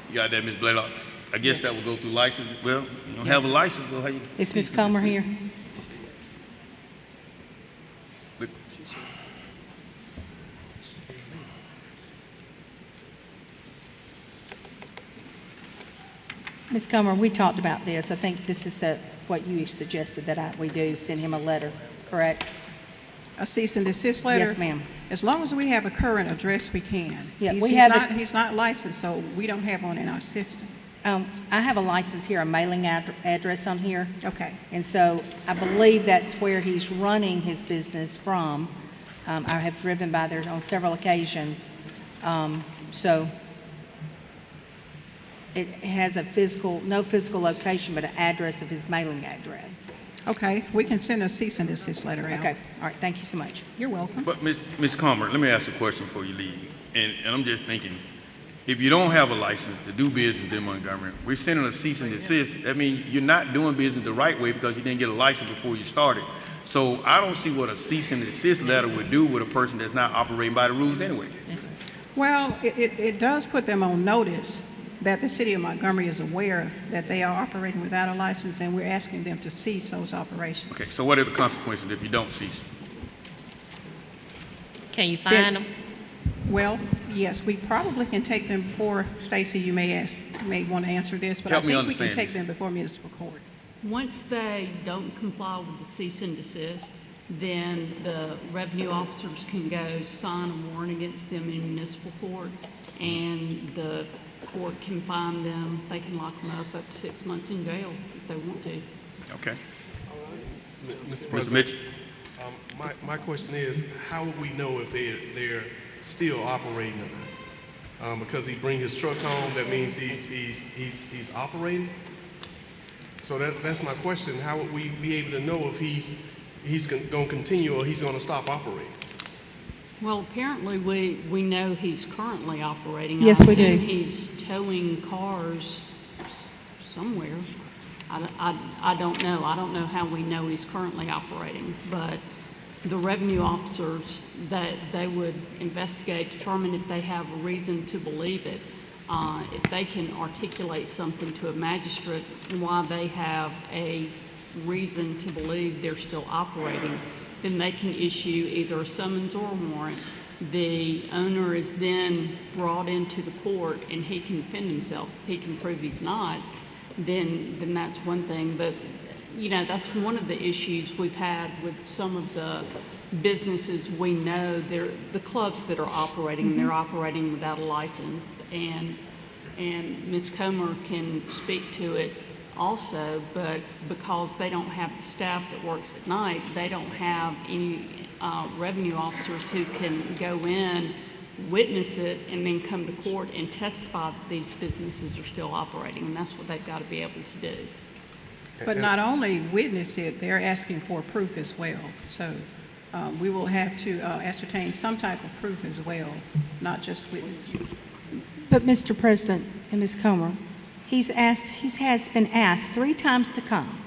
You got that, Ms. Blaylock? I guess that will go through license. Well, you don't have a license, well, how you? Is Ms. Comer here? Ms. Comer, we talked about this. I think this is what you suggested that we do, send him a letter, correct? A cease and desist letter? Yes, ma'am. As long as we have a current address, we can. Yeah, He's not licensed, so we don't have one in our system. I have a license here, a mailing address on here. Okay. And so I believe that's where he's running his business from. I have driven by there on several occasions. So it has no physical location, but an address of his mailing address. Okay, we can send a cease and desist letter out. Okay, all right, thank you so much. You're welcome. But Ms. Comer, let me ask a question before you leave. And I'm just thinking, if you don't have a license to do business in Montgomery, we're sending a cease and desist. That means you're not doing business the right way because you didn't get a license before you started. So I don't see what a cease and desist letter would do with a person that's not operating by the rules anyway. Well, it does put them on notice that the city of Montgomery is aware that they are operating without a license, and we're asking them to cease those operations. Okay, so what are the consequences if you don't cease? Can you find them? Well, yes, we probably can take them before, Stacy, you may want to answer this, but I Help me think we can understand take this. them before municipal court. Once they don't comply with the cease and desist, then the revenue officers can go sign a warrant against them in municipal court, and the court can fine them. They can lock them up to 6 months in jail if they want to. Okay. Mr. Mr. President, Mitchell. My question is, how would we know if they're still operating or not? Because he bring his truck home, that means he's operating? So that's my question. How would we be able to know if he's going to continue or he's going to stop operating? Well, apparently we know he's currently operating. Yes, we do. I assume he's towing cars somewhere. I don't know. I don't know how we know he's currently operating, but the revenue officers, that they would investigate, determine if they have a reason to believe it. If they can articulate something to a magistrate why they have a reason to believe they're still operating, then they can issue either a summons or a warrant. The owner is then brought into the court and he can defend himself. If he can prove he's not, then that's one thing. But, you know, that's one of the issues we've had with some of the businesses we know. They're the clubs that are operating, they're operating without a license. And Ms. Comer can speak to it also, but because they don't have the staff that works at night, they don't have any revenue officers who can go in, witness it, and then come to court and testify that these businesses are still operating, and that's what they've got to be able to do. But not only witness it, they're asking for proof as well. So we will have to ascertain some type of proof as well, not just witnessing. But Mr. President and Ms. Comer, he has been asked 3 times to come.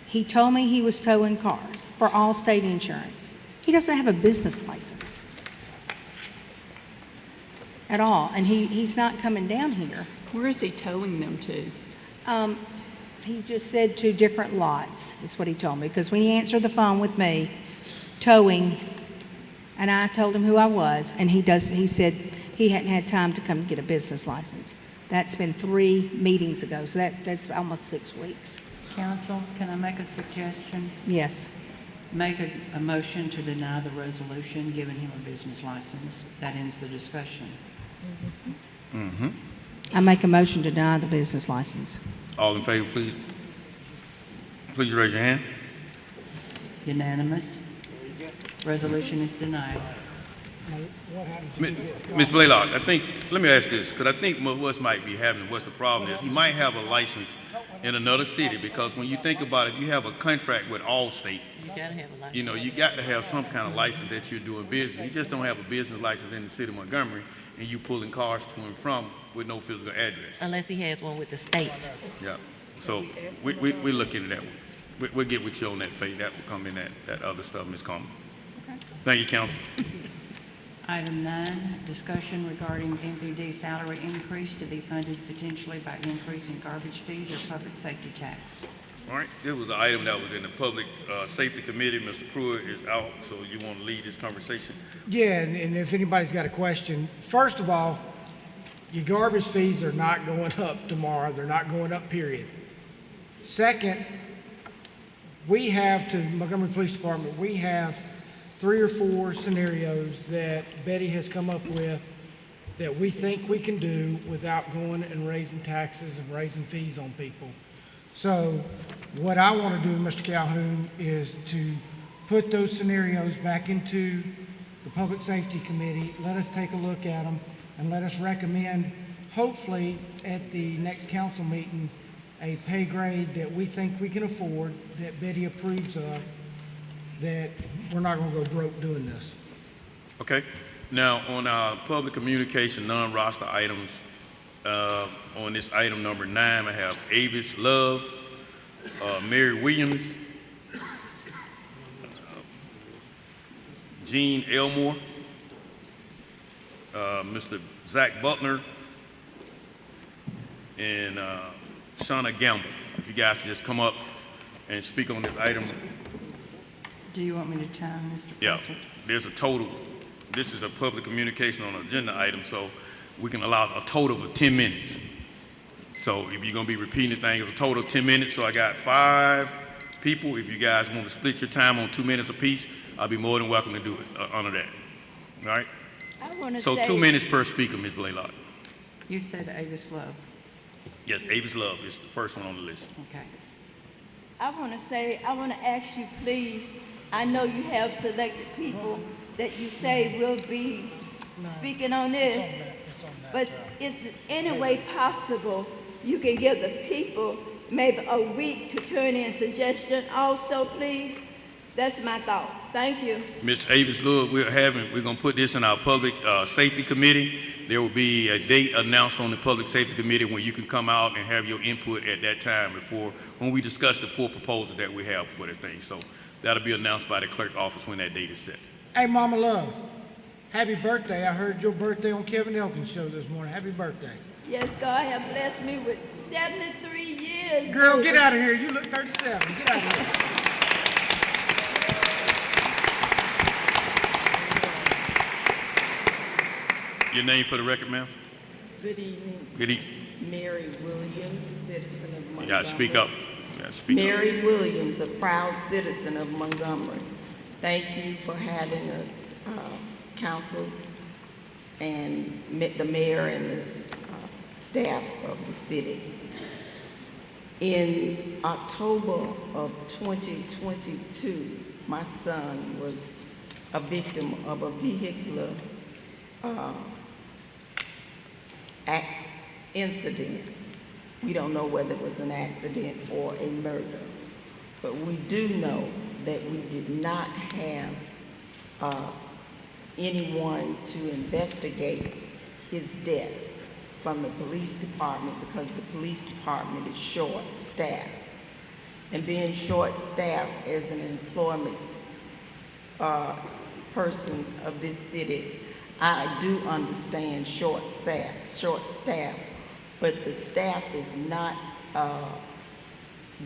He told me he was towing cars for Allstate Insurance. He doesn't have a business license at all, and he's not coming down here. Where is he towing them to? He just said 2 different lots, is what he told me, because when he answered the phone with me, towing, and I told him who I was, and he said he hadn't had time to come get a business license. That's been 3 meetings ago, so that's almost 6 weeks. Council, can I make a suggestion? Yes. Make a motion to deny the resolution, giving him a business license. That ends the discussion. I make a motion to deny the business license. All in favor, please. Please raise your hand. Unanimous. Resolution is denied. Ms. Blaylock, let me ask this, because I think what's might be happening, what's the problem is, he might have a license in another city, because when you think about it, if you have a contract with Allstate, you know, you got to have some kind of license that you're doing business. You just don't have a business license in the city of Montgomery, and you pulling cars to and from with no physical address. Unless he has one with the state. Yeah, so we look into that one. We'll get with you on that, Faye. That will come in that other stuff, Ms. Comer. Okay. Thank you, Council. Item 9, discussion regarding MPD salary increase to be funded potentially by increasing garbage fees or public safety tax. All right, this was an item that was in the Public Safety Committee. Mr. Pruitt is out, so you want to lead this conversation? Yeah, and if anybody's got a question, first of all, your garbage fees are not going up tomorrow. They're not going up, period. Second, we have, to Montgomery Police Department, we have 3 or 4 scenarios that Betty has come up with that we think we can do without going and raising taxes and raising fees on people. So what I want to do, Mr. Calhoun, is to put those scenarios back into the Public Safety Committee. Let us take a look at them and let us recommend, hopefully at the next council meeting, a pay grade that we think we can afford, that Betty approves of, that we're not going to go broke doing this. Okay. Now, on our public communication non-roster items, on this item number 9, I have Avis Love, Mary Williams, Jean Elmore, Mr. Zach Butler, and Shauna Gamble. If you guys could just come up and speak on this item. Do you want me to time, Mr. Yeah, President? there's a total. This is a public communication on an agenda item, so we can allow a total of 10 minutes. So if you're going to be repeating the thing, it's a total of 10 minutes. So I got 5 people. If you guys want to split your time on 2 minutes apiece, I'll be more than welcome to do it, honor that. All right? I want to So say, 2 minutes per speaker, Ms. Blaylock. You said Avis Love. Yes, Avis Love is the first one on the list. Okay. I want to ask you, please, I know you have selected people that you say will be speaking on this, but is it any way possible you can give the people maybe a week to turn in suggestion also, please? That's my thought. Thank you. Ms. Avis, look, we're going to put this in our public safety committee. There will be a date announced on the public safety committee when you can come out and have your input at that time when we discuss the full proposal that we have for the thing. So that'll be announced by the clerk office when that date is set. Hey, Mama Love, happy birthday. I heard your birthday on Kevin Elkins' show this morning. Happy birthday. Yes, God have blessed me with 73 years. Girl, get out of here. You look 37. Get out of here. Your name for the record, ma'am? Good evening. Good evening. Mary Williams, citizen of Montgomery. You gotta speak up. Mary Williams, a proud citizen of Montgomery. Thank you for having us, council and the mayor and the staff of the city. In October of 2022, my son was a victim of a vehicular incident. We don't know whether it was an accident or a murder, but we do know that we did not have anyone to investigate his death from the police department because the police department is short-staffed. And being short-staffed as an employment person of this city, I do understand short-staff, but the staff is not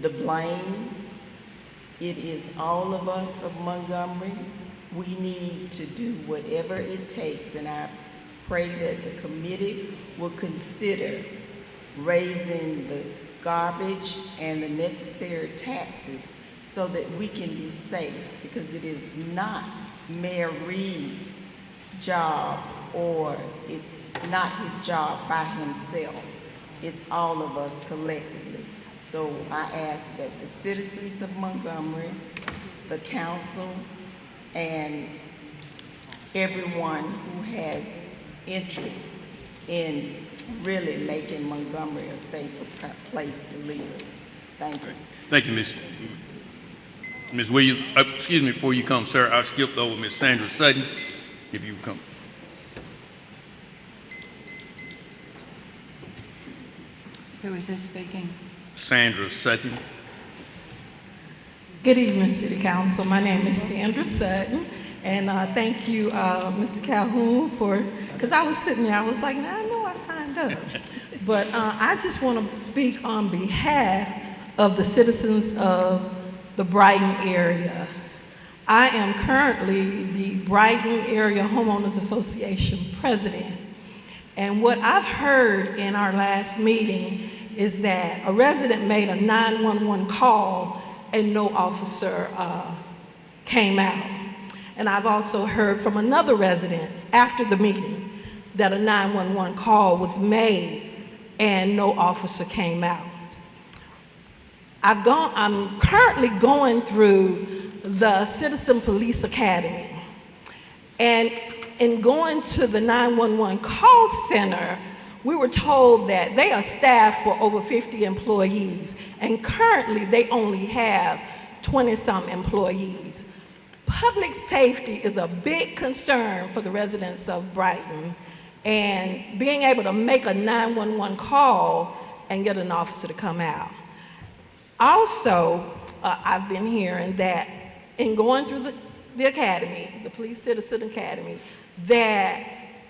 the blame. It is all of us of Montgomery. We need to do whatever it takes, and I pray that the committee will consider raising the garbage and the necessary taxes so that we can be safe, because it is not Mayor Reed's job, or it's not his job by himself. It's all of us collectively. So I ask that the citizens of Montgomery, the council, and everyone who has interest in really making Montgomery a safer place to live. Thank you. Thank you, Ms. Williams. Excuse me, before you come, sir, I skipped over Ms. Sandra Sutton. If you come. Who is this speaking? Sandra Sutton. Good evening, City Council. My name is Sandra Sutton, and thank you, Mr. Calhoun, because I was sitting there, I was like, I know I signed up. But I just want to speak on behalf of the citizens of the Brighton area. I am currently the Brighton Area Homeowners Association president. And what I've heard in our last meeting is that a resident made a 911 call and no officer came out. And I've also heard from another resident after the meeting that a 911 call was made and no officer came out. I'm currently going through the Citizen Police Academy. And in going to the 911 call center, we were told that they are staffed for over 50 employees, and currently they only have 20-some employees. Public safety is a big concern for the residents of Brighton, and being able to make a 911 call and get an officer to come out. Also, I've been hearing that in going through the academy, the Police Citizen Academy, that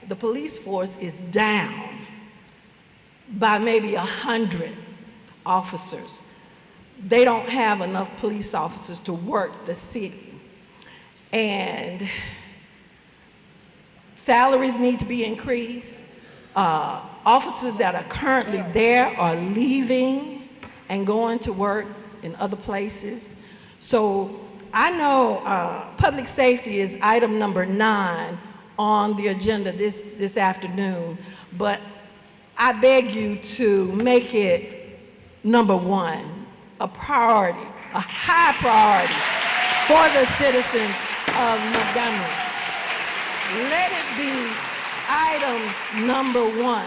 the police force is down by maybe 100 officers. They don't have enough police officers to work the city. And salaries need to be increased. Officers that are currently there are leaving and going to work in other places. So I know public safety is item number 9 on the agenda this afternoon, but I beg you to make it number 1, a priority, a high priority for the citizens of Montgomery. Let it be item number 1.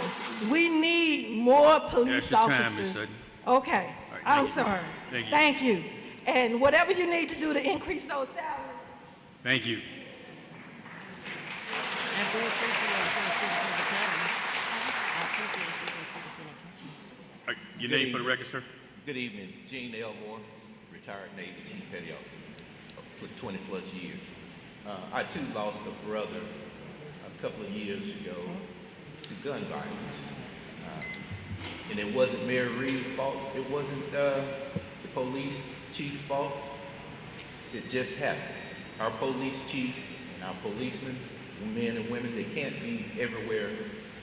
We need more police That's your time, Ms. officers. Sutton. Okay, All right, I'm thank you. sorry. Thank you. Thank you. And whatever you need to do to increase those salaries. Thank you. All right, your name for the record, sir? Good evening. Gene Elmore, retired Navy Chief Petty Officer for 20-plus years. I too lost a brother a couple of years ago to gun violence. And it wasn't Mary Reed's fault. It wasn't the police chief's fault. It just happened. Our police chief and our policemen, men and women, they can't be everywhere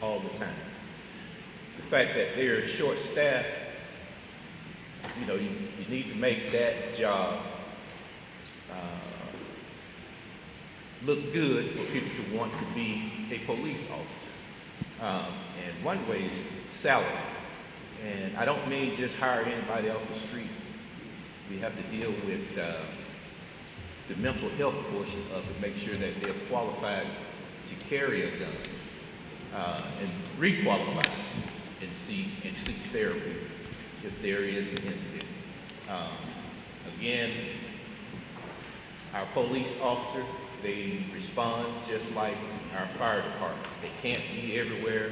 all the time. The fact that they're short-staffed, you know, you need to make that job look good for people to want to be a police officer. And one way is salary. And I don't mean just hire anybody off the street. We have to deal with the mental health portion of it, make sure that they're qualified to carry a gun, and re-qualify and seek therapy if there is an incident. Again, our police officer, they respond just like our fire department. They can't be everywhere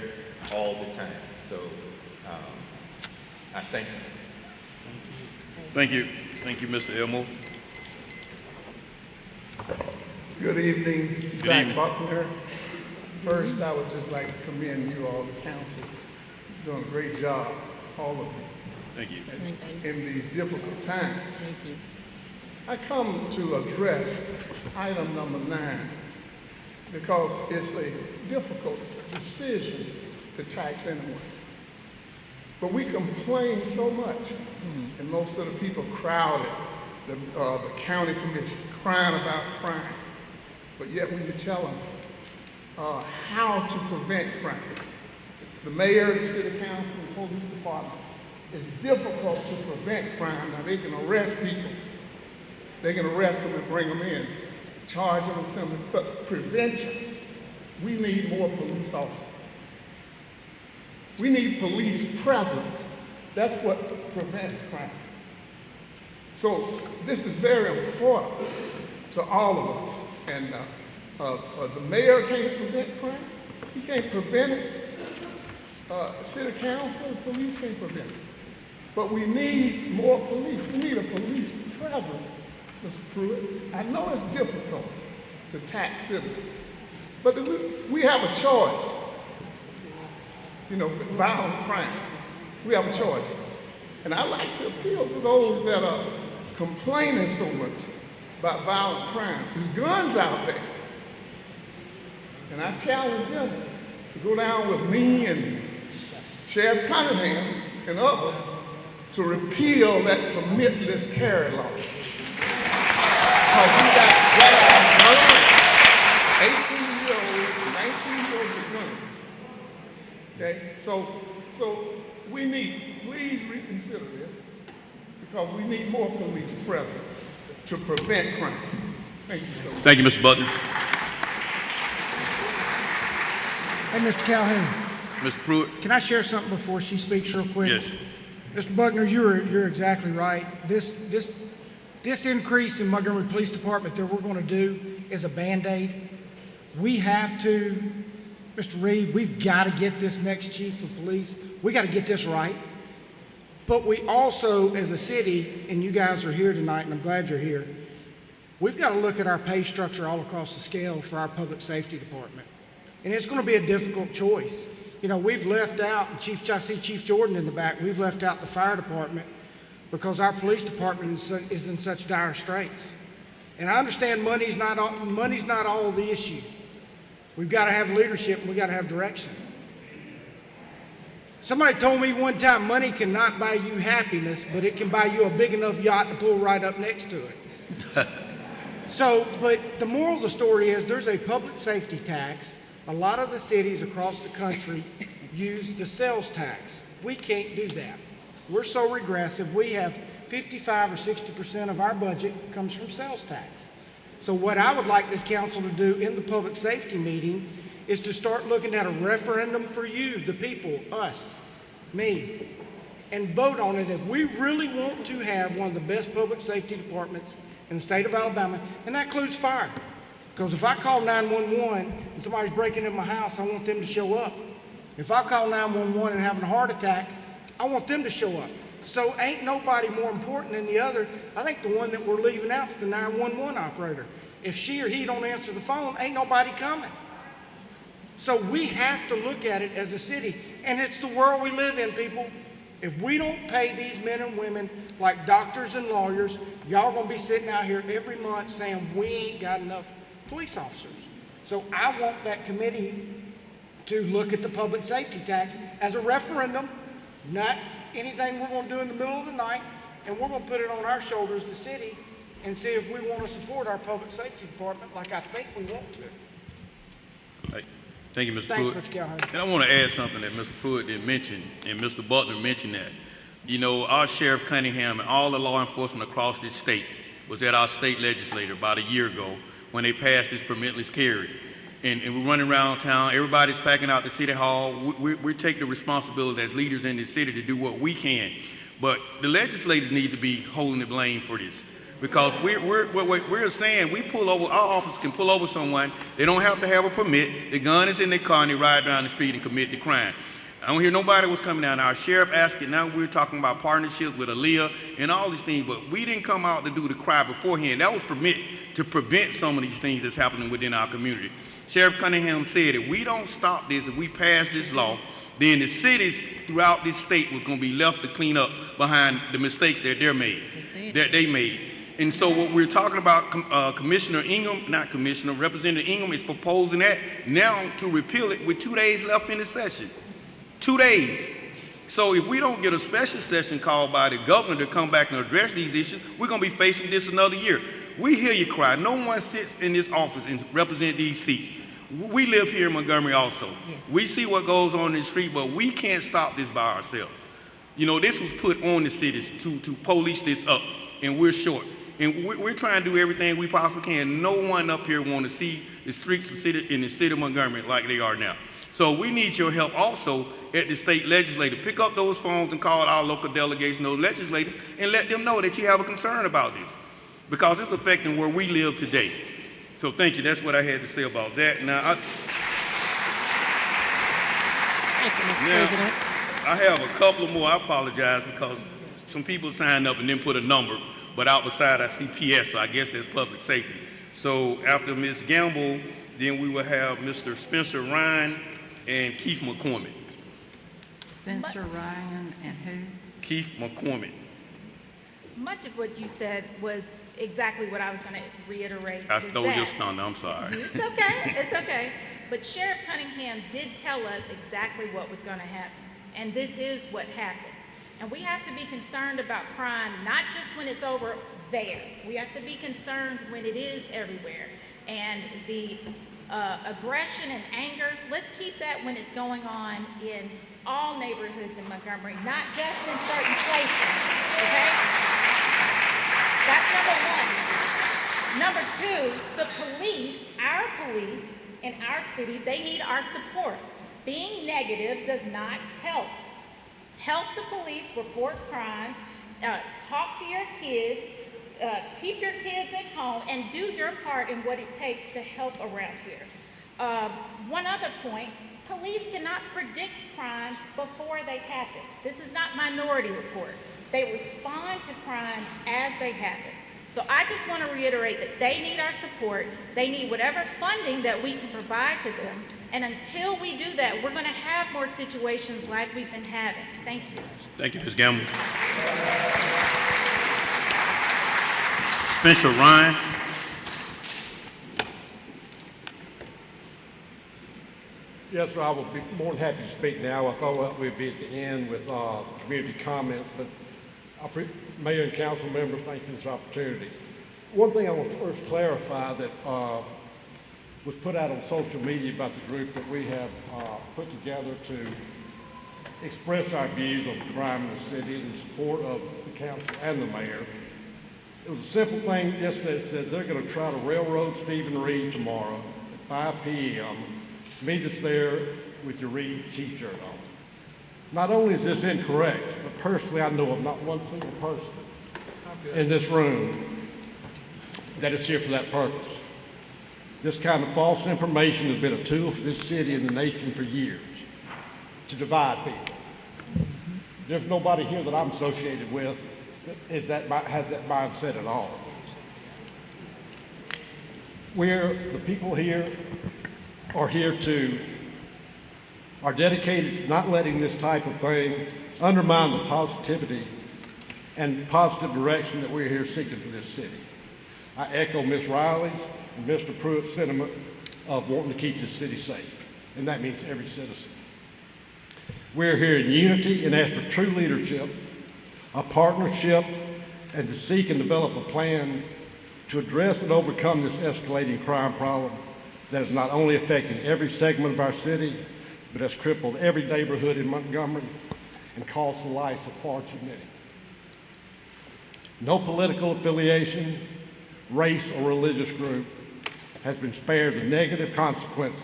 all the time. So I thank you. Thank you. Thank you, Mr. Elmore. Good evening, Good Zach evening. Buckner. First, I would just like to commend you all, the council, doing a great job, all of you. Thank you. In these difficult times. Thank you. I come to address item number 9 because it's a difficult decision to tax anyone. But we complain so much, and most of the people crowded the county commission, crying about crime. But yet when you tell them how to prevent crime, the mayor, the city council, and the police department, it's difficult to prevent crime. Now they can arrest people. They can arrest them and bring them in, charge them and send them. But prevention, we need more police officers. We need police presence. That's what prevents crime. So this is very important to all of us. And the mayor can't prevent crime. He can't prevent it. City council, the police can't prevent it. But we need more police. We need a police presence, Mr. Pruitt. I know it's difficult to tax citizens, but we have a choice. You know, violent crime. We have a choice. And I like to appeal to those that are complaining so much about violent crimes. There's guns out there. And I challenge them to go down with me and Sheriff Cunningham and others to repeal that permitless carry law. Because we got 18-year-olds, 19-year-olds with guns. Okay, so we need, please reconsider this, because we need more police presence to prevent crime. Thank you so much. Thank you, Mr. Butler. Hey, Mr. Calhoun, Mr. Pruitt. can I share something before she speaks real quick? Yes. Mr. Buckner, you're exactly right. This increase in Montgomery Police Department that we're going to do is a Band-Aid. We have to, Mr. Reed, we've got to get this next chief of police. We got to get this right. But we also, as a city, and you guys are here tonight, and I'm glad you're here, we've got to look at our pay structure all across the scale for our public safety department. And it's going to be a difficult choice. You know, we've left out, and I see Chief Jordan in the back, we've left out the fire department because our police department is in such dire straits. And I understand money's not all the issue. We've got to have leadership and we've got to have direction. Somebody told me one time, money cannot buy you happiness, but it can buy you a big enough yacht to pull right up next to it. But the moral of the story is there's a public safety tax. A lot of the cities across the country use the sales tax. We can't do that. We're so regressive. We have 55 or 60% of our budget comes from sales tax. So what I would like this council to do in the public safety meeting is to start looking at a referendum for you, the people, us, me, and vote on it if we really want to have one of the best public safety departments in the state of Alabama, and that includes fire. Because if I call 911 and somebody's breaking in my house, I want them to show up. If I call 911 and having a heart attack, I want them to show up. So ain't nobody more important than the other. I think the one that we're leaving out is the 911 operator. If she or he don't answer the phone, ain't nobody coming. So we have to look at it as a city, and it's the world we live in, people. If we don't pay these men and women like doctors and lawyers, y'all gonna be sitting out here every month saying we ain't got enough police officers. So I want that committee to look at the public safety tax as a referendum, not anything we're gonna do in the middle of the night, and we're gonna put it on our shoulders, the city, and see if we wanna support our public safety department like I think we want to. Thank you, Mr. Thanks, Pruitt. Mr. Calhoun. And I want to add something that Mr. Pruitt didn't mention, and Mr. Butler mentioned that. You know, our Sheriff Cunningham and all the law enforcement across this state was at our state legislature about a year ago when they passed this permitless carry. And we're running around town, everybody's packing out the city hall. We take the responsibility as leaders in the city to do what we can. But the legislators need to be holding the blame for this. Because we're saying we pull over, our officers can pull over someone, they don't have to have a permit, the gun is in their car and they ride down the street and commit the crime. I don't hear nobody was coming down. Our sheriff asked it, now we're talking about partnerships with Aaliyah and all these things, but we didn't come out to do the cry beforehand. That was to prevent some of these things that's happening within our community. Sheriff Cunningham said if we don't stop this, if we pass this law, then the cities throughout this state were going to be left to clean up behind the mistakes that they made. And so what we're talking about, Representative Ingham is proposing that now to repeal it with 2 days left in the session. 2 days. So if we don't get a special session called by the governor to come back and address these issues, we're going to be facing this another year. We hear you cry. No one sits in this office and represents these seats. We live here in Montgomery also. Yes. We see what goes on in the street, but we can't stop this by ourselves. You know, this was put on the cities to police this up, and we're short. And we're trying to do everything we possibly can. No one up here want to see the streets in the city of Montgomery like they are now. So we need your help also at the state legislature. Pick up those phones and call our local delegation, those legislators, and let them know that you have a concern about this, because it's affecting where we live today. So thank you. That's what I had to say about that. Now, I have a couple more. I apologize because some people signed up and then put a number. But out beside I see PS, so I guess that's public safety. So after Ms. Gamble, then we will have Mr. Spencer Ryan and Keith McCormick. Spencer Ryan and who? Keith McCormick. Much of what you said was exactly what I was going to reiterate. I stole your thunder, I'm sorry. It's okay, it's okay. But Sheriff Cunningham did tell us exactly what was going to happen. And this is what happened. And we have to be concerned about crime, not just when it's over there. We have to be concerned when it is everywhere. And the aggression and anger, let's keep that when it's going on in all neighborhoods in Montgomery, not just in certain places, okay? That's number one. Number two, the police, our police in our city, they need our support. Being negative does not help. Help the police report crimes, talk to your kids, keep your kids at home, and do your part in what it takes to help around here. One other point, police cannot predict crimes before they happen. This is not Minority Report. They respond to crimes as they happen. So I just want to reiterate that they need our support. They need whatever funding that we can provide to them. And until we do that, we're going to have more situations like we've been having. Thank you. Thank you, Ms. Gamble. Spencer Ryan. Yes, sir, I will be more than happy to speak now. I thought we'd be at the end with community comment, but Mayor and council members, thank you for this opportunity. One thing I want to first clarify that was put out on social media about the group that we have put together to express our views on crime in the city in support of the council and the mayor. It was a simple thing yesterday that said they're going to try to railroad Stephen Reed tomorrow at 5 p.m. Meet us there with your Reed t-shirt on. Not only is this incorrect, but personally I know of not one single person in this room that is here for that purpose. This kind of false information has been a tool for this city and the nation for years to divide people. There's nobody here that I'm associated with has that mindset at all. The people here are dedicated to not letting this type of thing undermine the positivity and positive direction that we're here seeking for this city. I echo Ms. Riley's and Mr. Pruitt's sentiment of wanting to keep this city safe, and that means every citizen. We're here in unity and ask for true leadership, a partnership, and to seek and develop a plan to address and overcome this escalating crime problem that is not only affecting every segment of our city, but has crippled every neighborhood in Montgomery and cost the lives of far too many. No political affiliation, race, or religious group has been spared the negative consequences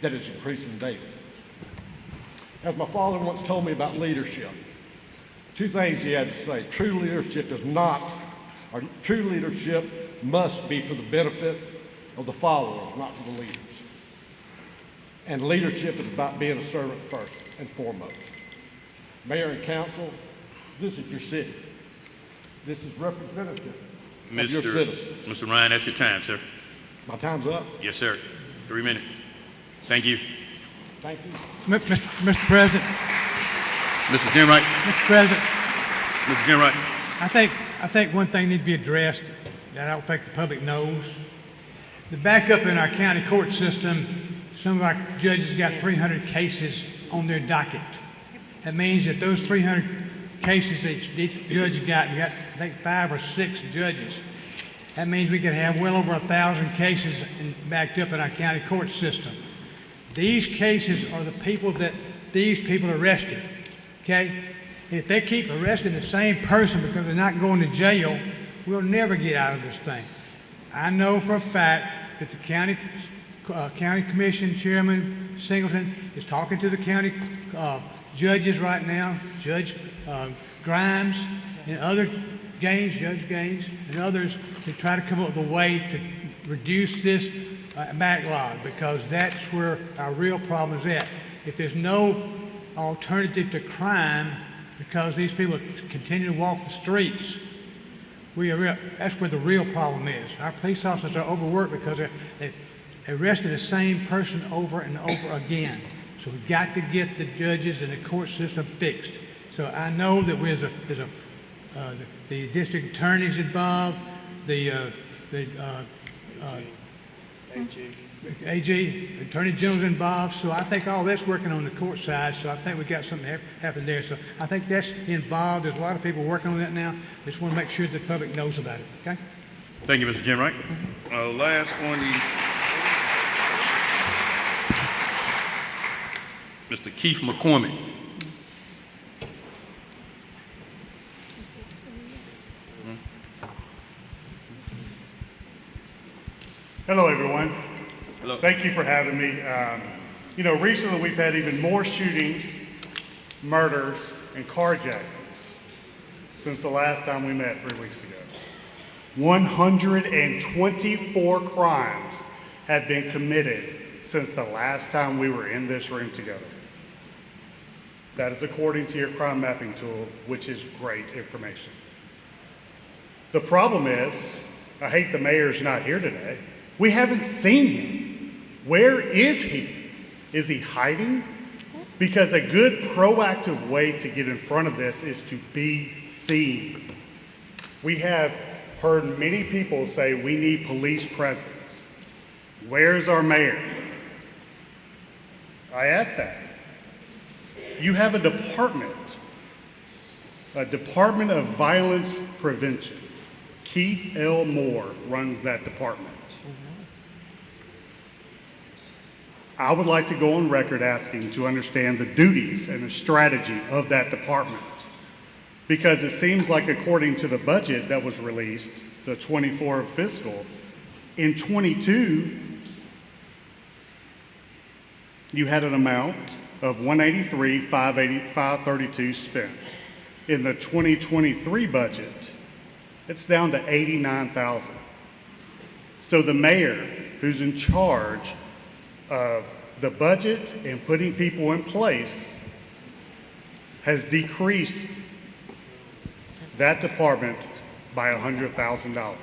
that is increasing daily. As my father once told me about leadership, two things he had to say. True leadership must be for the benefit of the followers, not for the leaders. And leadership is about being a servant first and foremost. Mayor and council, this is your city. This is representative of your citizens. Mr. Ryan, that's your time, sir. My time's up. Yes, sir. 3 minutes. Thank you. Thank you. Mr. President. Mr. Jenwright. Mr. President. Mr. Jenwright. I think one thing needs to be addressed that I don't think the public knows. The backup in our county court system, some of our judges got 300 cases on their docket. That means that those 300 cases that each judge got, we got, I think, 5 or 6 judges. That means we could have well over 1,000 cases backed up in our county court system. These cases are the people that these people arrested, okay? And if they keep arresting the same person because they're not going to jail, we'll never get out of this thing. I know for a fact that the county commission chairman, Singleton, is talking to the county judges right now, Judge Grimes and other Judge Gaines and others, to try to come up with a way to reduce this backlog, because that's where our real problem is at. If there's no alternative to crime, because these people continue to walk the streets, that's where the real problem is. Our police officers are overworked because they arrested the same person over and over again. So we've got to get the judges and the court system fixed. So I know that the district attorney's involved, the AG, Attorney General's involved, so I think all that's working on the court side, so I think we got something happen there. So I think that's involved. There's a lot of people working on that now. Just want to make sure the public knows about it, okay? Thank you, Mr. Jenwright. Last on the... Mr. Keith McCormick. Hello, everyone. Hello. Thank you for having me. Recently we've had even more shootings, murders, and carjackings since the last time we met 3 weeks ago. 124 crimes have been committed since the last time we were in this room together. That is according to your crime mapping tool, which is great information. The problem is, I hate the mayor's not here today. We haven't seen him. Where is he? Is he hiding? Because a good proactive way to get in front of this is to be seen. We have heard many people say we need police presence. Where's our mayor? I asked that. You have a Department of Violence Prevention. Keith L. Moore runs that department. I would like to go on record asking to understand the duties and the strategy of that department. Because it seems like according to the budget that was released, the 24 fiscal, in 22, you had an amount of $183,532 spent. In the 2023 budget, it's down to $89,000. So the mayor, who's in charge of the budget and putting people in place, has decreased that department by $100,000.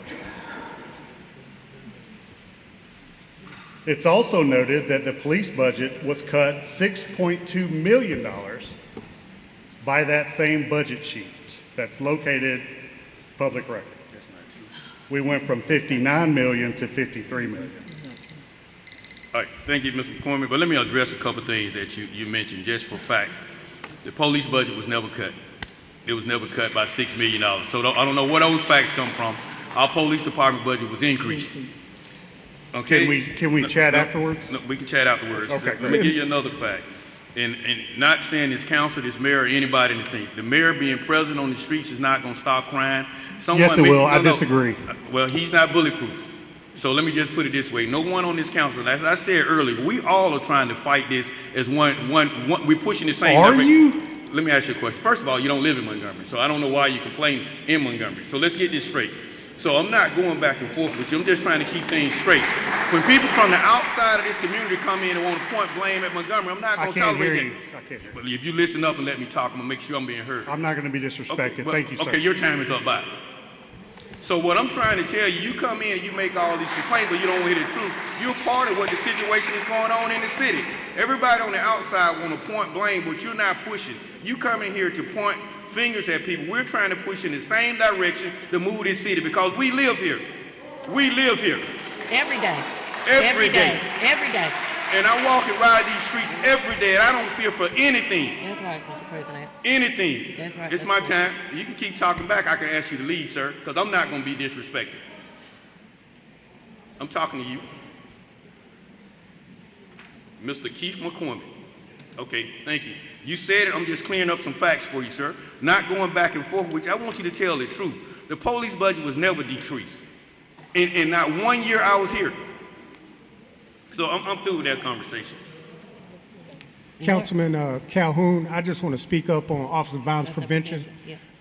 It's also noted that the police budget was cut $6.2 million by that same budget sheet that's located public record. We went from 59 million to 53 million. All right, thank you, Mr. McCormick, but let me address a couple things that you mentioned just for fact. The police budget was never cut. It was never cut by $6 million. So I don't know where those facts come from. Our police department budget was increased. Okay? Can we chat afterwards? No, we can chat afterwards. Okay. Let me give you another fact. And not saying this council, this mayor, or anybody in this thing. The mayor being present on the streets is not going to stop crime. Yes, it will. I disagree. Well, he's not bulletproof. So let me just put it this way. No one on this council, as I said earlier, we all are trying to fight this as one we're pushing the same Are direction. you? Let me ask you a question. First of all, you don't live in Montgomery, so I don't know why you complain in Montgomery. So let's get this straight. So I'm not going back and forth with you. I'm just trying to keep things straight. When people from the outside of this community come in and want to point blame at Montgomery, I'm not going to tolerate it. I can't hear you. But if you listen up and let me talk, I'm going to make sure I'm being heard. I'm not going to be disrespected. Thank you, sir. Okay, your time is up. Bye. So what I'm trying to tell you, you come in and you make all these complaints, but you don't hear the truth. You're part of what the situation is going on in the city. Everybody on the outside want to point blame, but you're not pushing. You come in here to point fingers at people. We're trying to push in the same direction to move this city because we live here. We live here. Every day. Every day. Every day. And I walk and ride these streets every day, and I don't fear for anything. That's right, Mr. President. Anything. That's right. It's my time. You can keep talking back. I can ask you to leave, sir, because I'm not going to be disrespected. I'm talking to you. Mr. Keith McCormick. Okay, thank you. You said it. I'm just clearing up some facts for you, sir. Not going back and forth, which I want you to tell the truth. The police budget was never decreased. And not 1 year I was here. So I'm through with that conversation. Councilman Calhoun, I just want to speak up on Office of Violence Prevention.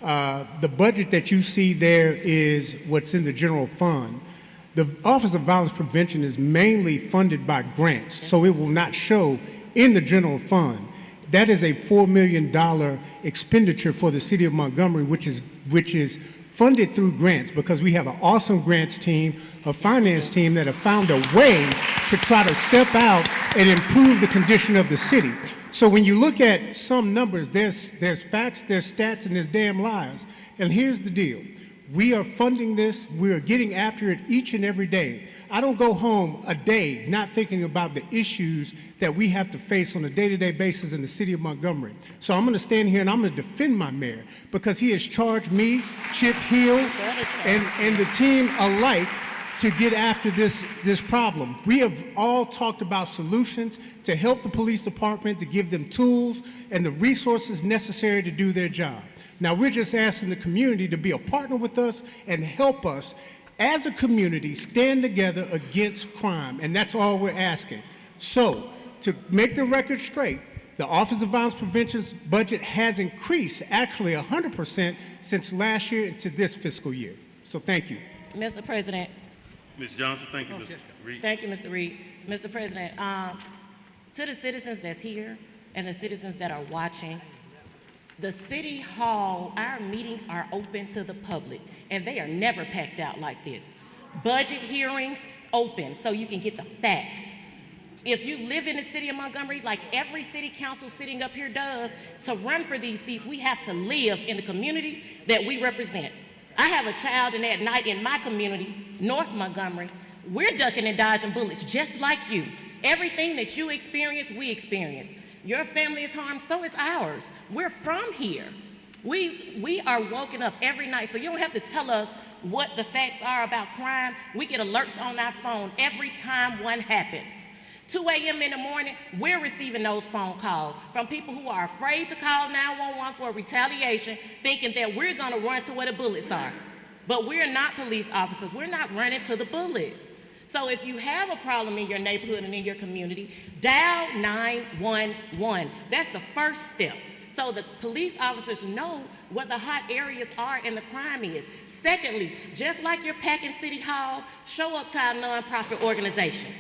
The budget that you see there is what's in the general fund. The Office of Violence Prevention is mainly funded by grants, so it will not show in the general fund. That is a $4 million expenditure for the city of Montgomery, which is funded through grants because we have an awesome grants team, a finance team that have found a way to try to step out and improve the condition of the city. So when you look at some numbers, there's facts, there's stats, and there's damn lies. And here's the deal. We are funding this. We are getting after it each and every day. I don't go home a day not thinking about the issues that we have to face on a day-to-day basis in the city of Montgomery. So I'm going to stand here and I'm going to defend my mayor because he has charged me, Chip Hill, and the team alike to get after this problem. We have all talked about solutions to help the police department, to give them tools and the resources necessary to do their job. Now we're just asking the community to be a partner with us and help us as a community stand together against crime, and that's all we're asking. So to make the record straight, the Office of Violence Prevention's budget has increased actually 100% since last year into this fiscal year. So thank you. Mr. President. Ms. Johnson, thank you, Mr. Reed. Thank you, Mr. Reed. Mr. President, to the citizens that's here and the citizens that are watching, the City Hall, our meetings are open to the public, and they are never packed out like this. Budget hearings, open, so you can get the facts. If you live in the city of Montgomery, like every city council sitting up here does, to run for these seats, we have to live in the communities that we represent. I have a child, and at night in my community, North Montgomery, we're ducking and dodging bullets just like you. Everything that you experience, we experience. Your family is harmed, so is ours. We're from here. We are woken up every night, so you don't have to tell us what the facts are about crime. We get alerts on our phone every time one happens. 2 a.m. in the morning, we're receiving those phone calls from people who are afraid to call 911 for retaliation, thinking that we're gonna run to where the bullets are. But we're not police officers. We're not running to the bullets. So if you have a problem in your neighborhood and in your community, dial 911. That's the first step. So the police officers know what the hot areas are and the crime is. Secondly, just like you're packing City Hall, show up to our nonprofit organizations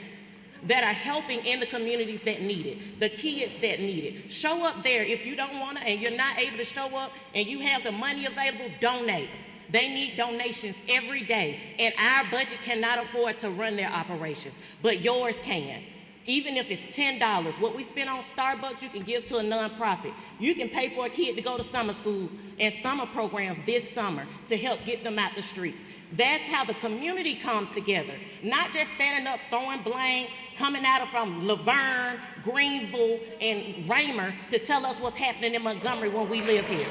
that are helping in the communities that need it, the kids that need it. Show up there. If you don't want to and you're not able to show up and you have the money available, donate. They need donations every day, and our budget cannot afford to run their operations, but yours can. Even if it's $10, what we spend on Starbucks, you can give to a nonprofit. You can pay for a kid to go to summer school and summer programs this summer to help get them out the streets. That's how the community comes together, not just standing up, throwing blame, coming at it from Laverne, Greenville, and Raymer to tell us what's happening in Montgomery when we live here.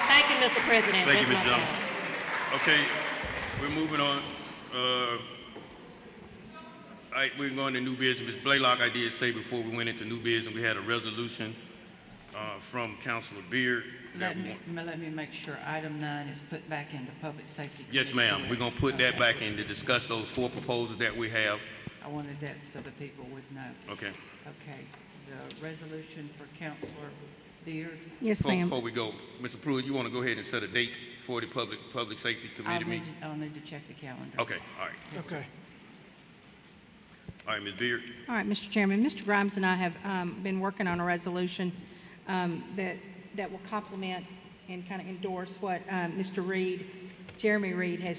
Thank you, Mr. President. Thank you, That's Ms. my Jones. time. Okay, we're moving on. All right, we're going to new business. Ms. Blaylock, I did say before we went into new business, we had a resolution from Councillor Beard. Let me make sure item 9 is put back into public safety. Yes, ma'am. We're going to put that back in to discuss those 4 proposals that we have. I wanted that so the people would know. Okay. Okay, the resolution for Councillor Beard. Yes, ma'am. Before we go, Mr. Pruitt, you want to go ahead and set a date for the public safety committee meeting? I'll need to check the calendar. Okay, all right. Yes, Okay. All right, Ms. Beard. All right, Mr. Chairman, Mr. Grimes and I have been working on a resolution that will complement and kind of endorse what Mr. Reed, Jeremy Reed has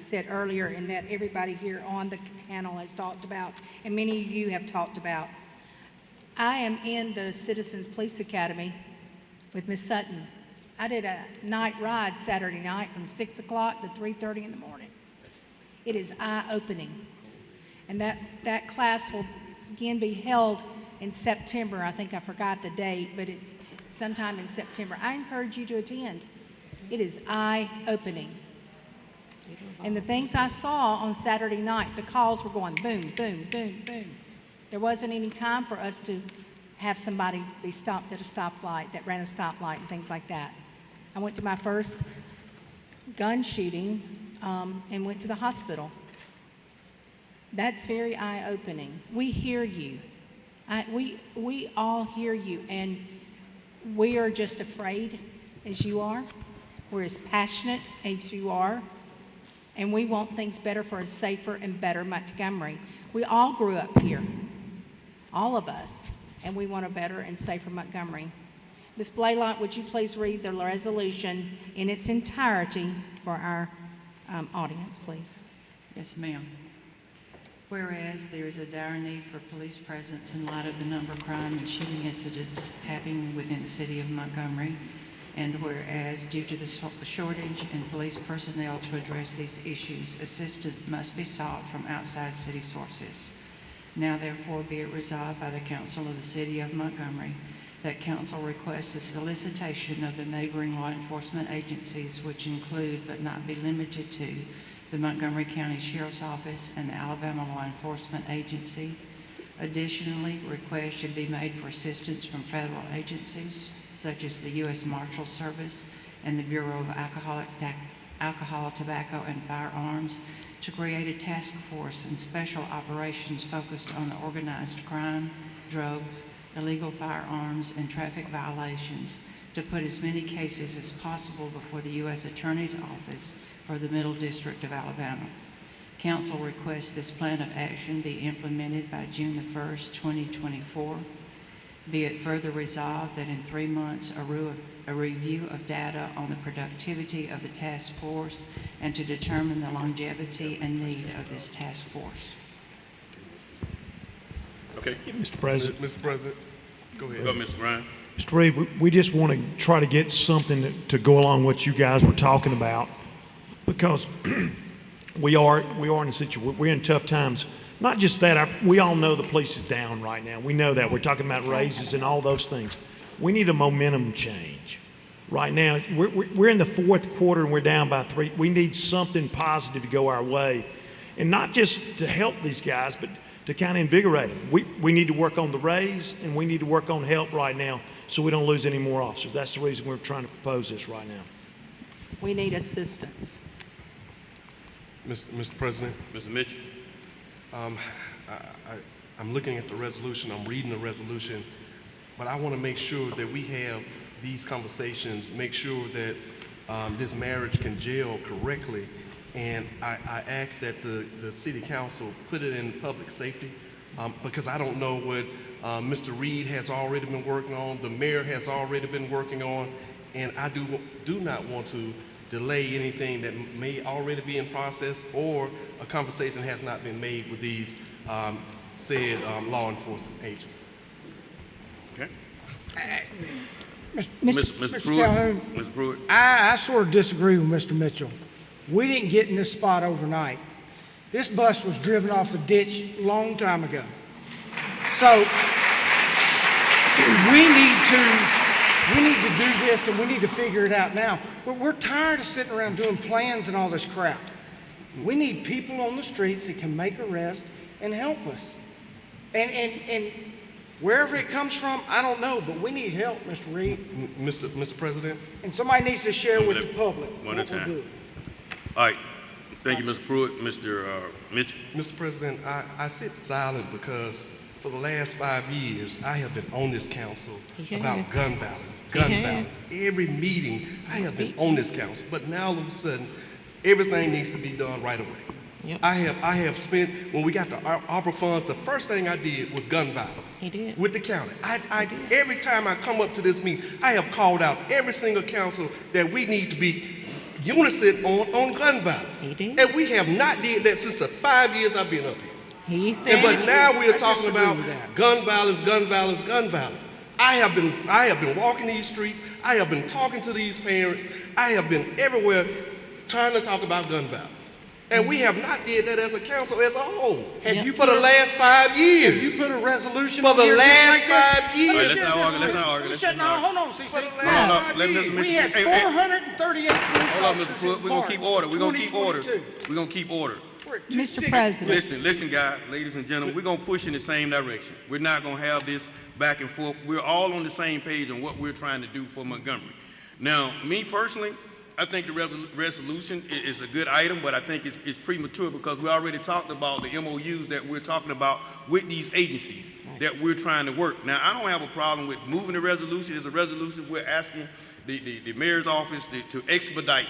said earlier, and that everybody here on the panel has talked about, and many of you have talked about. I am in the Citizens Police Academy with Ms. Sutton. I did a night ride Saturday night from 6 o'clock to 3:30 in the morning. It is eye-opening. And that class will again be held in September. I think I forgot the date, but it's sometime in September. I encourage you to attend. It is eye-opening. And the things I saw on Saturday night, the calls were going boom, boom, boom, boom. There wasn't any time for us to have somebody be stopped at a stoplight, that ran a stoplight and things like that. I went to my first gun shooting and went to the hospital. That's very eye-opening. We hear you. We all hear you, and we are just afraid as you are. We're as passionate as you are, and we want things better for a safer and better Montgomery. We all grew up here, all of us, and we want a better and safer Montgomery. Ms. Blaylock, would you please read the resolution in its entirety for our audience, please? Yes, ma'am. Whereas there is a dire need for police presence in light of the number of crime and shooting incidents happening within the city of Montgomery, and whereas due to the shortage in police personnel to address these issues, assistance must be sought from outside city sources. Now therefore be it resolved by the Council of the City of Montgomery that Council requests the solicitation of the neighboring law enforcement agencies, which include but not be limited to the Montgomery County Sheriff's Office and the Alabama Law Enforcement Agency. Additionally, requests should be made for assistance from federal agencies such as the U.S. Marshal Service and the Bureau of Alcohol, Tobacco, and Firearms to create a task force and special operations focused on organized crime, drugs, illegal firearms, and traffic violations to put as many cases as possible before the U.S. Attorney's Office for the Middle District of Alabama. Council requests this plan of action be implemented by June the 1st, 2024. Be it further resolved that in 3 months a review of data on the productivity of the task force and to determine the longevity and need of this task force. Okay. Mr. President. Mr. President, go ahead. Go, Mr. Ryan. Mr. Reed, we just want to try to get something to go along with what you guys were talking about, because we are in a situation, we're in tough times. Not just that, we all know the police is down right now. We know that. We're talking about raises and all those things. We need a momentum change. Right now, we're in the 4th quarter and we're down by 3. We need something positive to go our way. And not just to help these guys, but to kind of invigorate them. We need to work on the raise, and we need to work on help right now so we don't lose any more officers. That's the reason we're trying to propose this right now. We need assistance. Mr. President. Mr. Mitchell. I'm looking at the resolution, I'm reading the resolution, but I want to make sure that we have these conversations, make sure that this marriage can gel correctly. And I ask that the city council put it in public safety because I don't know what Mr. Reed has already been working on, the mayor has already been working on, and I do not want to delay anything that may already be in process or a conversation has not been made with these said law enforcement agents. Okay. Mr. Calhoun. Mr. Pruitt. I sort of disagree with Mr. Mitchell. We didn't get in this spot overnight. This bus was driven off a ditch a long time ago. So we need to do this and we need to figure it out now. But we're tired of sitting around doing plans and all this crap. We need people on the streets that can make arrests and help us. And wherever it comes from, I don't know, but we need help, Mr. Reed. Mr. President. And somebody needs to share with the public One what at a we're time. doing. All right. Thank you, Mr. Pruitt. Mr. Mitchell. Mr. President, I sit silent because for the last 5 years, I have been on this council about gun violence, violence. Every meeting, I have been on this council, but now all of a sudden, everything needs to be done right away. Yep. I have spent, when we got the ARPA funds, the first thing I did was gun violence. He did. With the county. Every time I come up to this meeting, I have called out every single council that we need to be unison on gun violence. He did. And we have not did that since the 5 years I've been up here. He said But now we are I talking disagree about with that. gun violence, gun violence, gun violence. I have been walking these streets. I have been talking to these parents. I have been everywhere trying to talk about gun violence. And we have not did that as a council as a whole. Have you for the last 5 years? Have you put a resolution For on the here just last like this? 5 years. Let me Let's share not this argue, with let's you. not argue, Let me let's share- not No, hold on, CC. For the No, last no, let 5 years. Mr. We had Hey, hey. 438 police Hold on, Mr. officers Pruitt. in We're going to keep order. We're going to keep order. 2022. We're going to keep order. We're at Mr. 260. President. Listen, guys, ladies and gentlemen, we're going to push in the same direction. We're not going to have this back and forth. We're all on the same page on what we're trying to do for Montgomery. Now, me personally, I think the resolution is a good item, but I think it's premature because we already talked about the MOUs that we're talking about with these agencies that we're trying to work. Now, I don't have a problem with moving the resolution. It's a resolution we're asking the mayor's office to expedite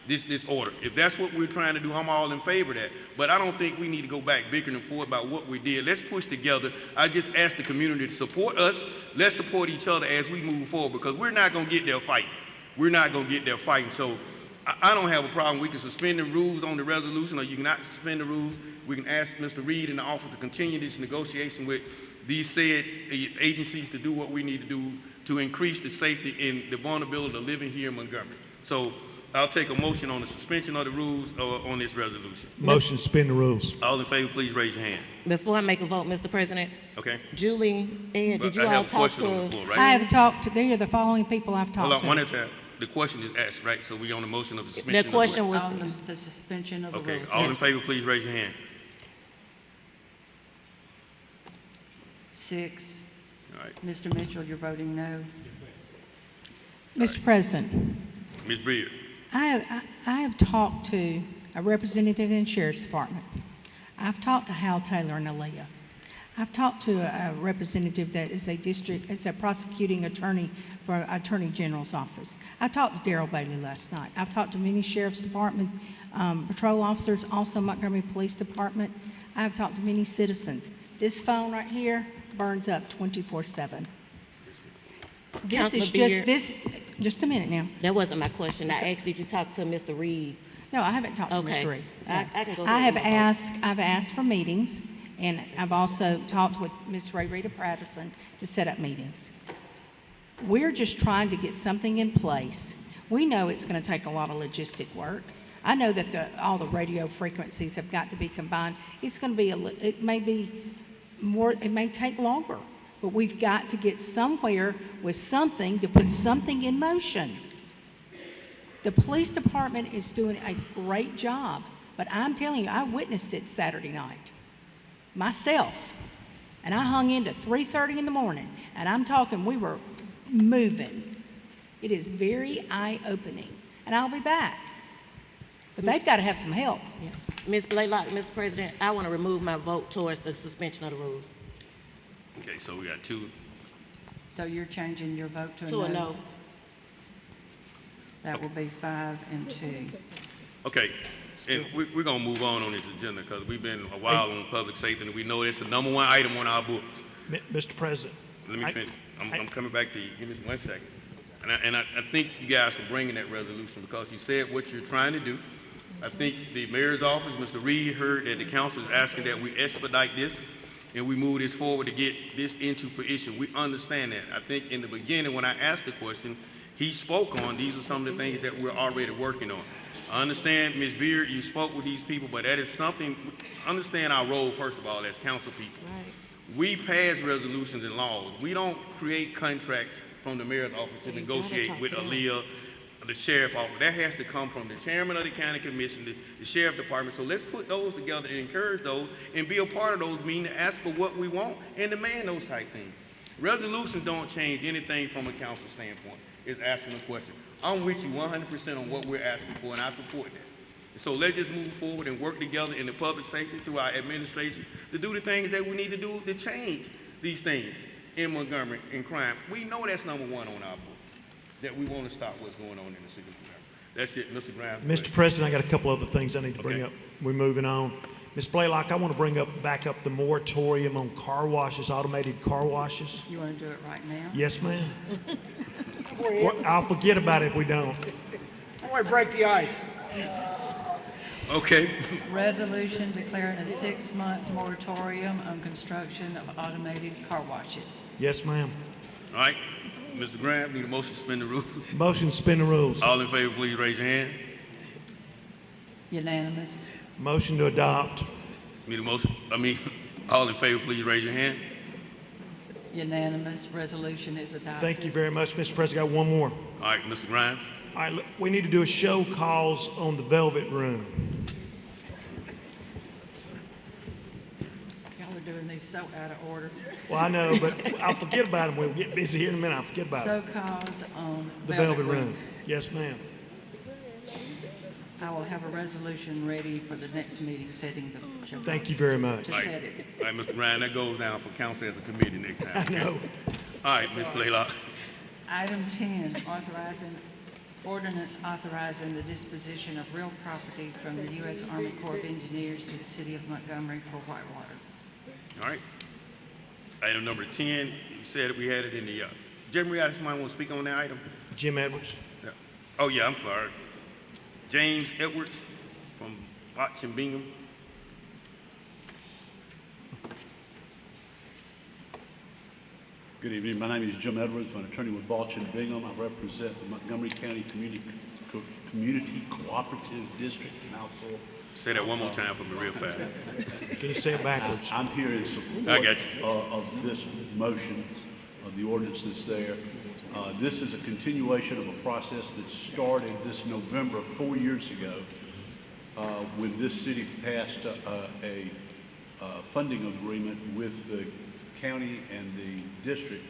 this order. If that's what we're trying to do, I'm all in favor of that. But I don't think we need to go back bickering and forth about what we did. Let's push together. I just ask the community to support us. Let's support each other as we move forward because we're not going to get there fighting. We're not going to get there fighting. So I don't have a problem. We can suspend the rules on the resolution or you cannot suspend the rules. We can ask Mr. Reed and the office to continue this negotiation with these said agencies to do what we need to do to increase the safety and the vulnerability of living here in Montgomery. So I'll take a motion on the suspension of the rules on this resolution. Motion to suspend the rules. All in favor, please raise your hand. Before I make a vote, Mr. President, Okay? Julie, Ed, did you I all have a talk question on the to? floor, right? I have talked to, they are the following people I've Hold talked on, one to. at a time. The question is asked, right? So we're on the motion of the suspension. The of the question rules. was, On the suspension of the Okay, rules. all in favor, please raise your hand. 6. All right. Mr. Mitchell, you're voting no. Mr. President, Ms. Beard. I have talked to a representative in the Sheriff's Department. I've talked to Hal Taylor and Aaliyah. I've talked to a representative that is it's a prosecuting attorney for Attorney General's office. I talked to Darrell Bailey last night. I've talked to many Sheriff's Department patrol officers, also Montgomery Police Department. I've talked to many citizens. This phone right here burns up 24/7. This Councilor is Beard. just a minute now. That wasn't my question. I asked, did you talk to Mr. Reed? No, I haven't talked to Okay. Mr. Reed. I can go I ahead have and vote. I've asked for meetings, and I've also talked with Ms. Rita Patterson to set up meetings. We're just trying to get something in place. We know it's going to take a lot of logistic work. I know that all the radio frequencies have got to be combined. It's going to be, it may be more, it may take longer, but we've got to get somewhere with something to put something in motion. The police department is doing a great job But I'm telling you, I witnessed it Saturday night myself. And I hung in to 3:30 in the morning. And I'm talking, we were moving. It is very eye-opening. And I'll be back. But they've got to have some help. Yeah. Ms. Blaylock, Mr. President, I want to remove my vote towards the suspension of the rules. Okay, so we got two. So you're changing your vote to a no? To a no. That will be 5 and 2. Okay, and we're gonna move on this agenda because we've been a while on public safety and we know it's the number one item on our books. Mr. President. Let me finish. I'm coming back to you. Give me 1 second. And I thank you guys for bringing that resolution because you said what you're trying to do. I think the mayor's office, Mr. Reed, heard that the council is asking that we expedite this and we move this forward to get this into fruition. We understand that. I think in the beginning when I asked the question, he spoke on these are some of the things that we're already working on. I understand, Ms. Beard, you spoke with these people, but that is something, understand our role, first of all, as council people. Right. We pass resolutions and laws. We don't create contracts from the mayor's office to negotiate with Aaliyah, the sheriff office. That has to come from the chairman of the county commission, the sheriff department. So let's put those together and encourage those and be a part of those meetings, ask for what we want and demand those type things. Resolutions don't change anything from a council standpoint. It's asking a question. I'm with you 100% on what we're asking for, and I support that. So let's just move forward and work together in the public safety through our administration to do the things that we need to do to change these things in Montgomery in crime. We know that's number one on our book, that we want to stop what's going on in the city of Montgomery. That's it, Mr. Graham. Mr. President, I got a couple other things I need to bring up. We're moving on. Ms. Blaylock, I want to bring back up the moratorium on car washes, automated car washes. You want to do it right now? Yes, ma'am. I'll forget about it if we don't. I want to break the ice. Okay. Resolution declaring a 6-month moratorium on construction of automated car washes. Yes, ma'am. All right. Mr. Graham, need a motion to suspend the rules. Motion to suspend the rules. All in favor, please raise your hand. Unanimous. Motion to adopt. Need a motion? All in favor, please raise your hand. Unanimous. Resolution is adopted. Thank you very much, Mr. President. I got one more. All right, Mr. Grimes. All right, we need to do a show cause on the Velvet Room. Y'all are doing these so out of order. Well, I know, but I'll forget about them. We'll get busy here in a minute. I'll forget about So them. cause on The Velvet Room. Yes, ma'am. I will have a resolution ready for the next meeting setting the show. Thank you very much. To All right. set it. All right, Mr. Grimes, that goes down for council as a committee next time. I know. All right, Ms. Blaylock. Item 10, ordinance authorizing the disposition of real property from the U.S. Army Corps of Engineers to the city of Montgomery for Whitewater. All right. Item number 10, you said we had it in the, Jim, we got somebody want to speak on that item? Jim Edwards. Yeah. Oh, yeah, I'm sorry. James Edwards from Marche and Bingham. Good evening. My name is Jim Edwards. I'm an attorney with Balch and Bingham. I represent the Montgomery County Community Cooperative District, mouthful. Say that one more time for me real fast. Can you say it backwards? I'm here in support I got you. of this motion, of the ordinance that's there. This is a continuation of a process that started this November 4 years ago when this city passed a funding agreement with the county and the district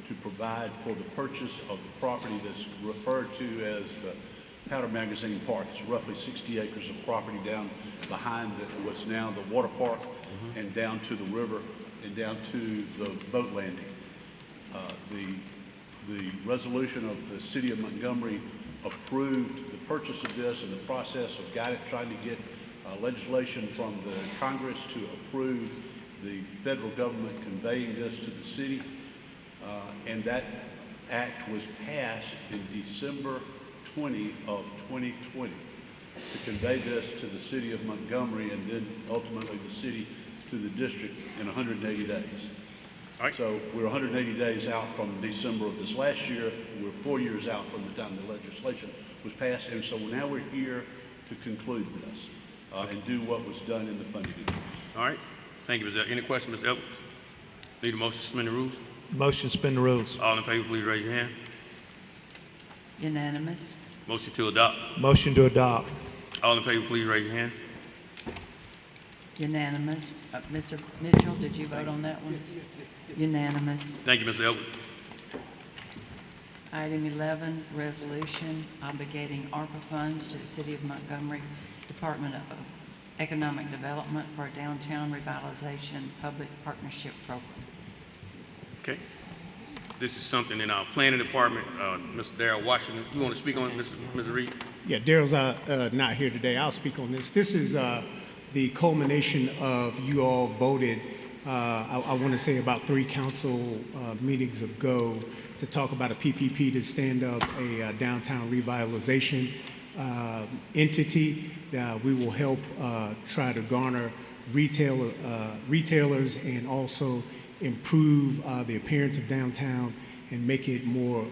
to provide for the purchase of the property that's referred to as the Powder Magazine Park. It's roughly 60 acres of property down behind what's now the water park and down to the river and down to the boat landing. The resolution of the city of Montgomery approved the purchase of this and the process of trying to get legislation from the Congress to approve the federal government conveying this to the city. And that act was passed in December 20 of 2020 to convey this to the city of Montgomery and then ultimately the city to the district in 180 days. Right. So we're 180 days out from December of this last year. We're 4 years out from the time the legislation was passed. And so now we're here to conclude this and do what was done in the funding agreement. All right. Thank you, Ms. Edwards. Any questions, Ms. Edwards? Need a motion to suspend the rules? Motion to suspend the rules. All in favor, please raise your hand. Unanimous. Motion to adopt. Motion to adopt. All in favor, please raise your hand. Unanimous. Mr. Mitchell, did you vote on that one? Yes. Unanimous. Thank you, Mr. Elwood. Item 11, resolution obligating ARPA funds to the City of Montgomery Department of Economic Development for a downtown revitalization public partnership program. Okay. This is something in our planning department. Mr. Darrell Washington, you want to speak on it, Mr. Reed? Yeah, Daryl's not here today. I'll speak on this. This is the culmination of you all voted, I want to say about 3 council meetings ago, to talk about a PPP to stand up a downtown revitalization entity. We will help try to garner retailers and also improve the appearance of downtown and make it more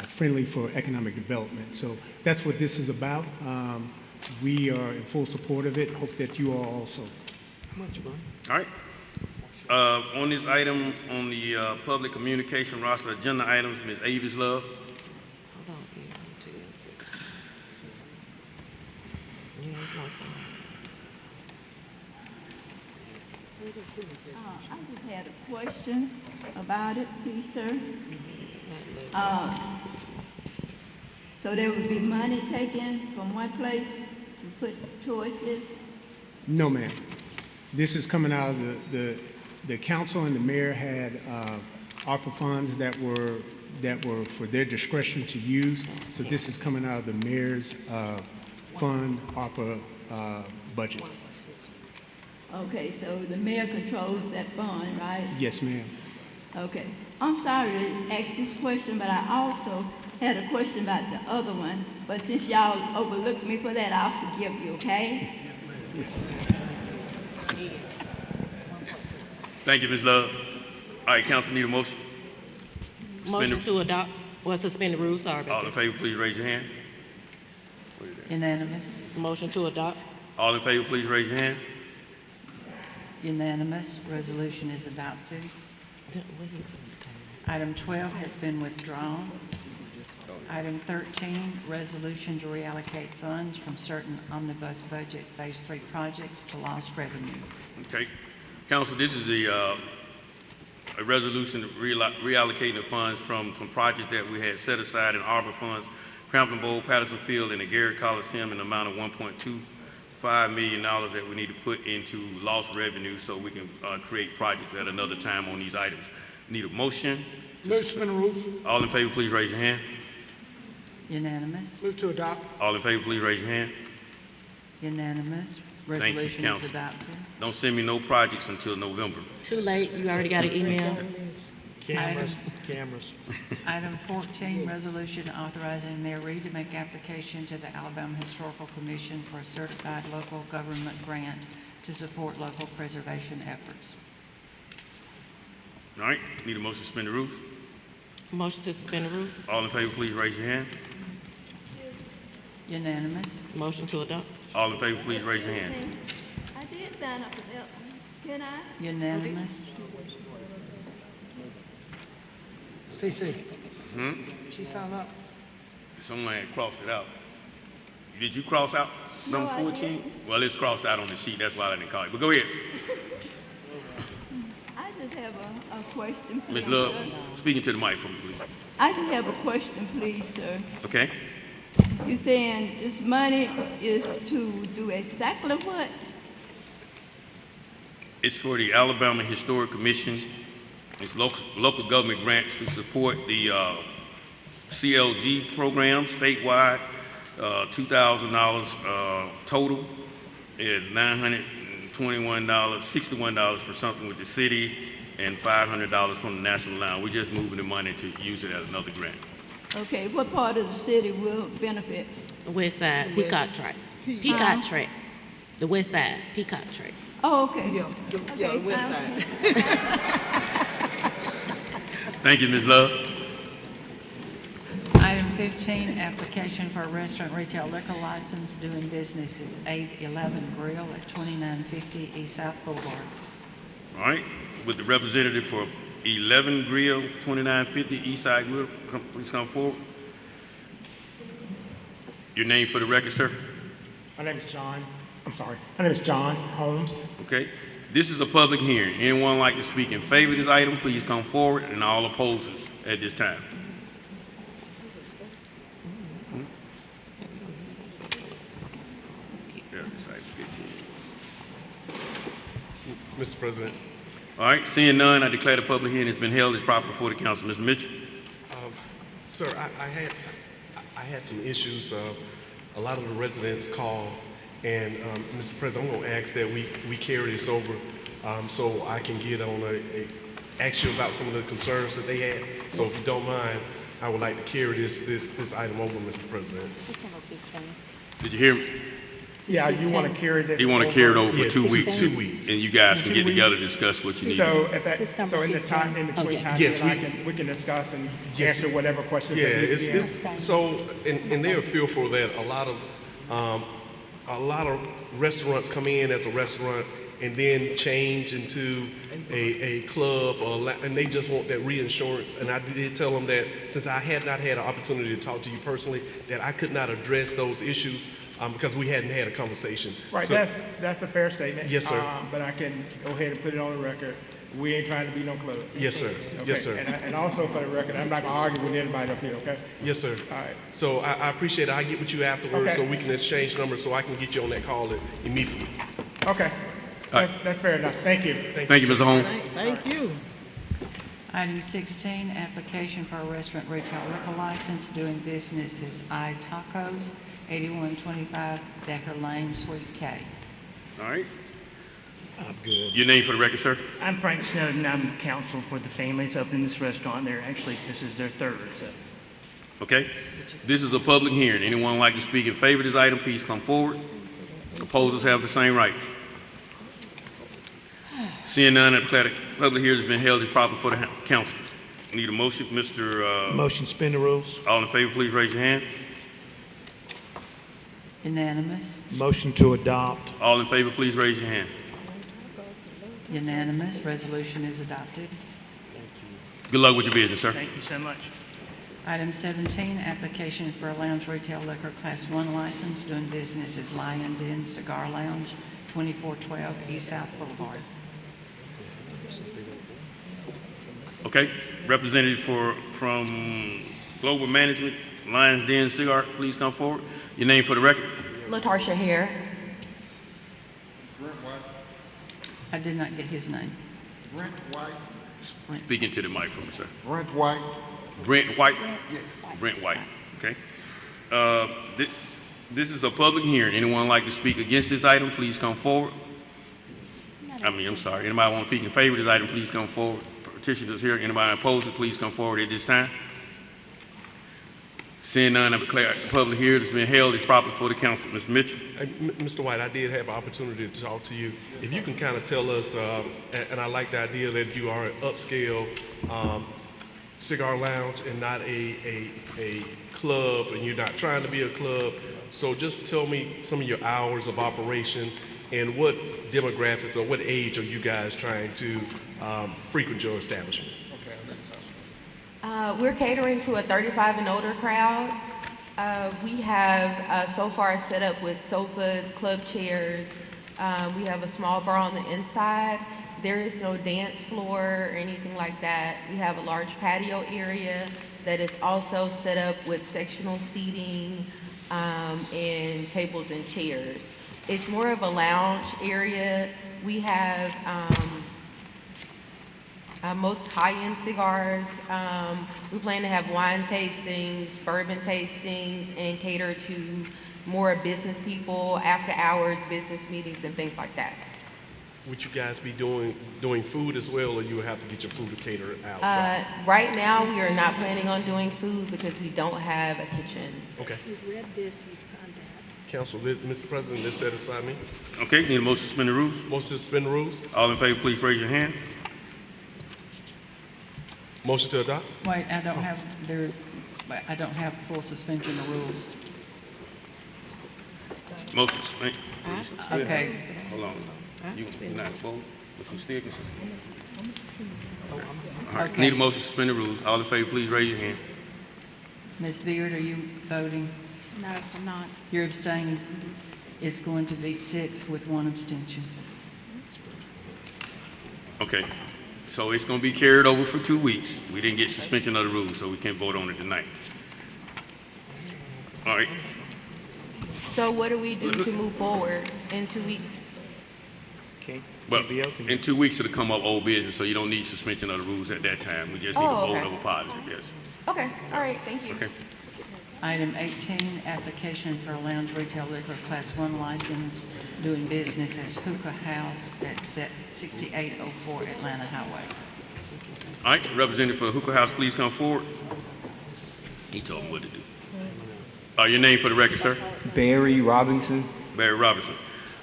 friendly for economic development. So that's what this is about. We are in full support of it. Hope that you are also. All right. On this item, on the public communication roster agenda items, Ms. Avis Love. I just had a question about it, please, sir. So there would be money taken from one place to put towards this? No, ma'am. This is coming out of the council, and the mayor had ARPA funds that were for their discretion to use. So this is coming out of the mayor's fund ARPA budget. Okay, so the mayor controls that fund, right? Yes, ma'am. Okay. I'm sorry to ask this question, but I also had a question about the other one. But since y'all overlooked me for that, I'll forgive you, okay? Thank you, Ms. Love. All right, council, need a motion? Motion to adopt, well, suspend the rules, sorry. All in favor, please raise your hand. Unanimous. Motion to adopt. All in favor, please raise your hand. Unanimous. Resolution is adopted. Item 12 has been withdrawn. Item 13, resolution to reallocate funds from certain omnibus budget Phase 3 projects to lost revenue. Okay. Council, this is the a resolution to reallocating the funds from projects that we had set aside in ARPA funds, Crampton Bowl, Patterson Field, and the Garrett Coliseum, in the amount of $1.25 million that we need to put into lost revenue so we can create projects at another time on these items. Need a motion? Move to suspend the rules. All in favor, please raise your hand. Unanimous? Move to adopt. All in favor, please raise your hand. Unanimous. Thank you, Resolution is council. adopted. Don't send me no projects until November. Too late, you already got an email. Cameras. Item 14, resolution authorizing Mayor Reed to make application to the Alabama Historical Commission for a certified local government grant to support local preservation efforts. All right, need a motion to suspend the rules? Motion to suspend the rules. All in favor, please raise your hand. Unanimous. Motion to adopt. All in favor, please raise your hand. I did sign up for that one. Can I? Unanimous. CC. Hmm? She signed up. Someone had crossed it out. Did you cross out number 14? Well, it's crossed out on the sheet, that's why I didn't call it. But go ahead. I just have a question, please. Ms. Love, sir. speaking to the mic for me, please. I just have a question, please, sir. Okay? You're saying this money is to do exactly what? It's for the Alabama Historic Commission. It's local government grants to support the CLG program statewide, $2,000 total, and $61 for something with the city, and $500 from the national line. We're just moving the money to use it as another grant. Okay, what part of the city will benefit? West side, Peacock Track. Peacock Track. The west side, Peacock Track. Oh, okay. Yeah, the west side. Thank you, Ms. Love. Item 15, application for a restaurant retail liquor license doing business is 811 Grill at 2950 East South Boulevard. All right, with the representative for 11 Grill, 2950 East Side Grill, please come forward. Your name for the record, sir? My name is John. I'm sorry. My name is John Holmes. Okay. This is a public hearing. Anyone like to speak in favor of this item, please come forward, and all opposers at this time. Yeah, this item 15. Mr. President. All right, seeing none, I declare the public hearing has been held as proper before the council. Mr. Mitchell? Sir, I had some issues. A lot of the residents called, and Mr. President, I'm going to ask that we carry this over so I can get on ask you about some of the concerns that they had. So if you don't mind, I would like to carry this item over, Mr. President. Did you hear me? Yeah, you want to carry this? You want to carry it over for Yes, 2 weeks, 2 weeks. and you guys can 2 get together weeks? and discuss what you need. So at that, so in the time, in between time, Yes, we can discuss and Yes. answer whatever questions. Yeah, that need to be answered. so, and they're fearful that a lot of restaurants come in as a restaurant and then change into a club, and they just want that reinsurance. And I did tell them that since I had not had an opportunity to talk to you personally, that I could not address those issues because we hadn't had a conversation. Right, So- that's a fair statement. Yes, sir. But I can go ahead and put it on the record. We ain't trying to be no club. Yes, sir. Okay, Yes, sir. And also for the record, I'm not gonna argue with anybody up here, okay? Yes, sir. All right. So I appreciate it. I'll get with you afterwards Okay. so we can exchange numbers so I can get you on that call immediately. Okay, All right. that's fair enough. Thank you. Thank you, Mr. Holmes. Thank you. Item 16, application for a restaurant retail liquor license doing business as iTacos, 8125 Decker Lane, Suite K. All right. I'm good. Your name for the record, sir? I'm Frank Snowden. I'm counsel for the families up in this restaurant. This is their third, so. Okay. This is a public hearing. Anyone like to speak in favor of this item, please come forward. Opposers have the same right. Seeing none, I declare the public hearing has been held as proper for the council. Need a motion, Mr. Motion, suspend the rules. All in favor, please raise your hand. Unanimous. Motion to adopt. All in favor, please raise your hand. Unanimous. Resolution is adopted. Good luck with your business, sir. Thank you so much. Item 17, application for a lounge retail liquor Class 1 license doing business as Lion Den Cigar Lounge, 2412 East South Boulevard. Okay. Representative from Global Management, Lions Den Cigar, please come forward. Your name for the record. LaTarsha here. I did not get his name. Brent White. Speaking to the mic for me, sir. Brent White. Brent White? Brent White, okay. This is a public hearing. Anyone like to speak against this item, please come forward. I'm sorry. Anybody want to speak in favor of this item, please come forward. Petitioners here. Anybody opposed, please come forward at this time. Seeing none, I declare the public hearing has been held as proper for the council. Mr. Mitchell? Mr. White, I did have an opportunity to talk to you. If you can kind of tell us, and I like the idea that you are an upscale cigar lounge and not a club, and you're not trying to be a club. So just tell me some of your hours of operation and what demographics or what age are you guys trying to frequent your establishment? We're catering to a 35 and older crowd. We have so far set up with sofas, club chairs. We have a small bar on the inside. There is no dance floor or anything like that. We have a large patio area that is also set up with sectional seating and tables and chairs. It's more of a lounge area. We have most high-end cigars. We plan to have wine tastings, bourbon tastings, and cater to more business people, after hours, business meetings, and things like that. Would you guys be doing food as well, or you would have to get your food to cater outside? Right now, we are not planning on doing food because we don't have a kitchen. Okay. You read this, you found that. Council, Mr. President, this satisfy me? Okay, need a motion to suspend the rules? Motion to suspend the rules? All in favor, please raise your hand. Motion to adopt? Wait, I don't have full suspension of rules. Motion to suspend. Okay. Hold on. You're not opposed, but you still can suspend. All right, Okay. need a motion to suspend the rules. All in favor, please raise your hand. Ms. Beard, are you voting? No, I'm not. You're abstaining? It's going to be 6 with 1 abstention. Okay, so it's gonna be carried over for 2 weeks. We didn't get suspension of the rules, so we can't vote on it tonight. All right, So what do we do to move forward in 2 weeks? well, in 2 weeks it'll come up old business, so you don't need suspension of the rules at that time. We just need a vote of a positive, yes. Okay, all right, thank you. Okay. Item 18, application for a lounge retail liquor class 1 license doing business as Hookah House at 6804 Atlanta Highway. All right, representative for the Hookah House, please come forward. He told me what to do. Your name for the record, sir? Barry Robinson. Barry Robinson.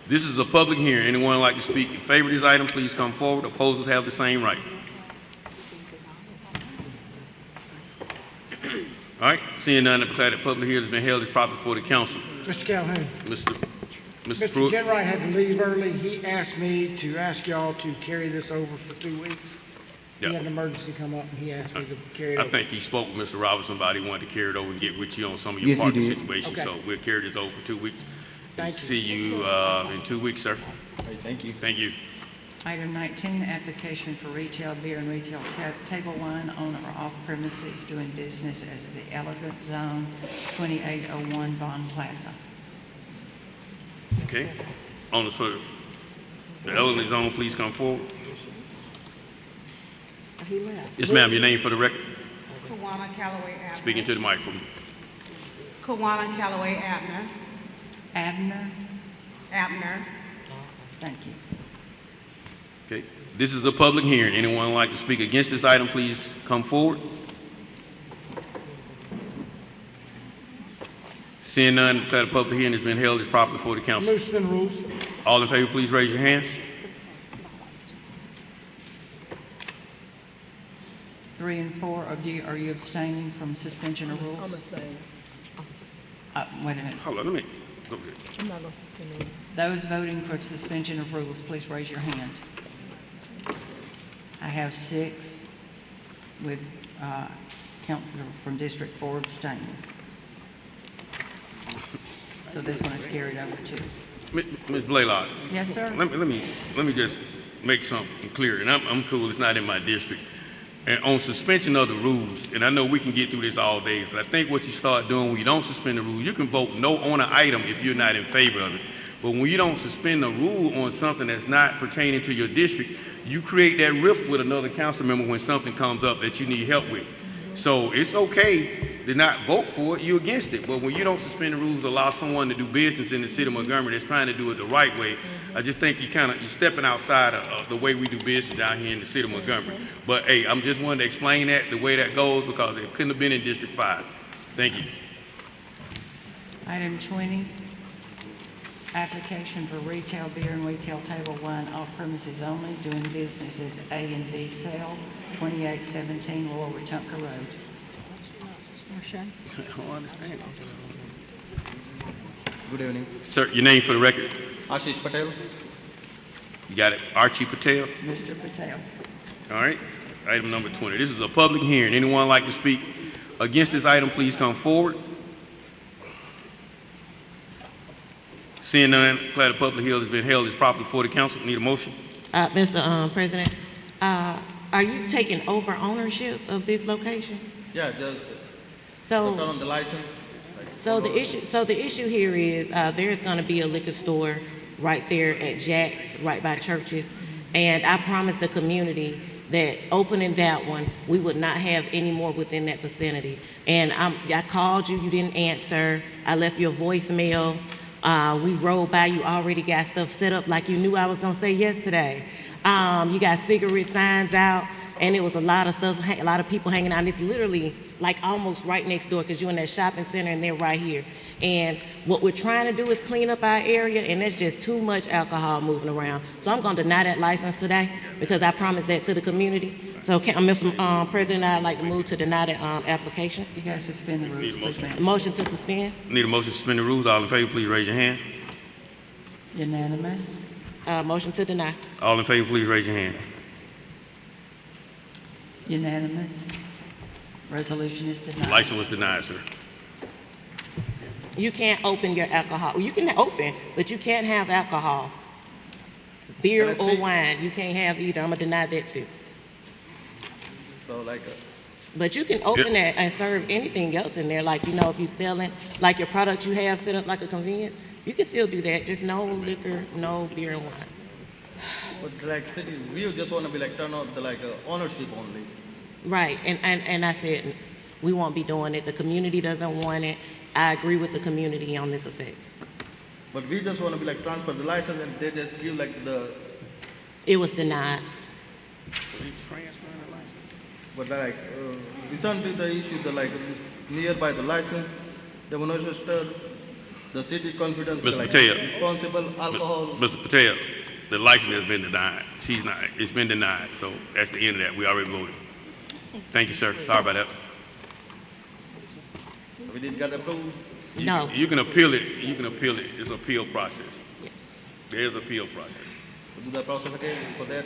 This is a public hearing. Anyone like to speak in favor of this item, please come forward. Opposers have the same right. All right, seeing none, I declare that public hearing has been held as proper before the council. Mr. Calhoun. Mr. Mr. Pruitt. Jenright had to leave early. He asked me to ask y'all to carry this over for 2 weeks. Yeah. He had an emergency come up and he asked me to carry it I over. think he spoke with Mr. Robinson about he wanted to carry it over and get with you on some of your Yes, he partner did. situations. Okay. So we'll carry this over for 2 weeks. Thank you. See you in 2 weeks, sir. Thank you. Thank you. Item 19, application for retail beer and retail table wine on or off premises doing business as the Elegant Zone, 2801 Bond Plaza. Okay. Owners for the elderly zone, please come forward. He left. Yes, ma'am. Your name for the record. Kawana Calloway Abner. Speaking to the microphone. Kawana Calloway Abner. Abner? Abner. Thank you. Okay. This is a public hearing. Anyone like to speak against this item, please come forward. Seeing none, declare the public hearing has been held as proper before the council. Move to suspend rules. All in favor, please raise your hand. 3 and 4, are you abstaining from suspension of rules? I'm abstaining. Wait a minute. Hold on, let me go ahead. I'm not going to suspend the rules. Those voting for suspension of rules, please raise your hand. I have 6 with Councillor from District 4 abstaining. So this one is carried over too. Ms. Blaylock. Yes, sir. Let me just make something clear, and I'm cool. It's not in my district. And on suspension of the rules, and I know we can get through this all day, but I think what you start doing when you don't suspend the rules, you can vote no on an item if you're not in favor of it. But when you don't suspend the rule on something that's not pertaining to your district, you create that rift with another council member when something comes up that you need help with. So it's okay to not vote for it, you're against it. But when you don't suspend the rules, allow someone to do business in the city of Montgomery that's trying to do it the right way, I just think you're stepping outside of the way we do business down here in the city of Montgomery. But hey, I'm just wanting to explain that, the way that goes, because it couldn't have been in District 5. Thank you. Item 20, application for retail beer and retail table wine off premises only, doing business as A and B Sale, 2817 Lower Wetumpka Road. Marche. I don't understand. Good evening. Sir, your name for the record? Ashish Patel. You got it, Archie Patel? Mr. Patel. All right, item number 20. This is a public hearing. Anyone like to speak against this item, please come forward. Seeing none, declare the public hearing has been held as properly before the council. Need a motion? Mr. President, are you taking over ownership of this location? Yeah, just So, look on the license. so the issue here is there's going to be a liquor store right there at Jack's, right by churches, and I promised the community that opening that one, we would not have any more within that vicinity. And I called you, you didn't answer. I left you a voicemail. We rode by, you already got stuff set up like you knew I was gonna say yesterday. You got cigarette signs out, and it was a lot of stuff, a lot of people hanging out. And it's literally like almost right next door, because you're in that shopping center and they're right here. And what we're trying to do is clean up our area, and there's just too much alcohol moving around. So I'm gonna deny that license today, because I promised that to the community. So Mr. President, I'd like to move to deny the application. You guys suspend the rules. Need a motion? please, Motion to suspend. Need a motion to suspend the rules. All in favor, please raise your hand. Unanimous. Motion to deny. All in favor, please raise your hand. Unanimous. Resolution is denied. License was denied, sir. You can't open your alcohol. You can open, but you can't have alcohol. Beer or wine, you can't have either. I'm gonna deny that too. So like, But you can open that and serve anything else in there, like, you know, if you're selling, like your products you have set up like a convenience, you can still do that, just no liquor, no beer and wine. but like city, we just want to be like turn off the like ownership only. Right, and I said, we won't be doing it, the community doesn't want it. I agree with the community on this effect. But we just want to be like transfer the license and they just give like the. It was denied. But like recently the issue, the like nearby the license, they will not just the city confident, Mr. like Patel. responsible alcohol. Mr. Patel, the license has been denied. She's not, it's been denied, so that's the end of that. We already voted. Thank you, sir. Sorry about that. We didn't get approved. No. You can appeal it, you can appeal it. It's an appeal process. There's an appeal process. Do the process again for that.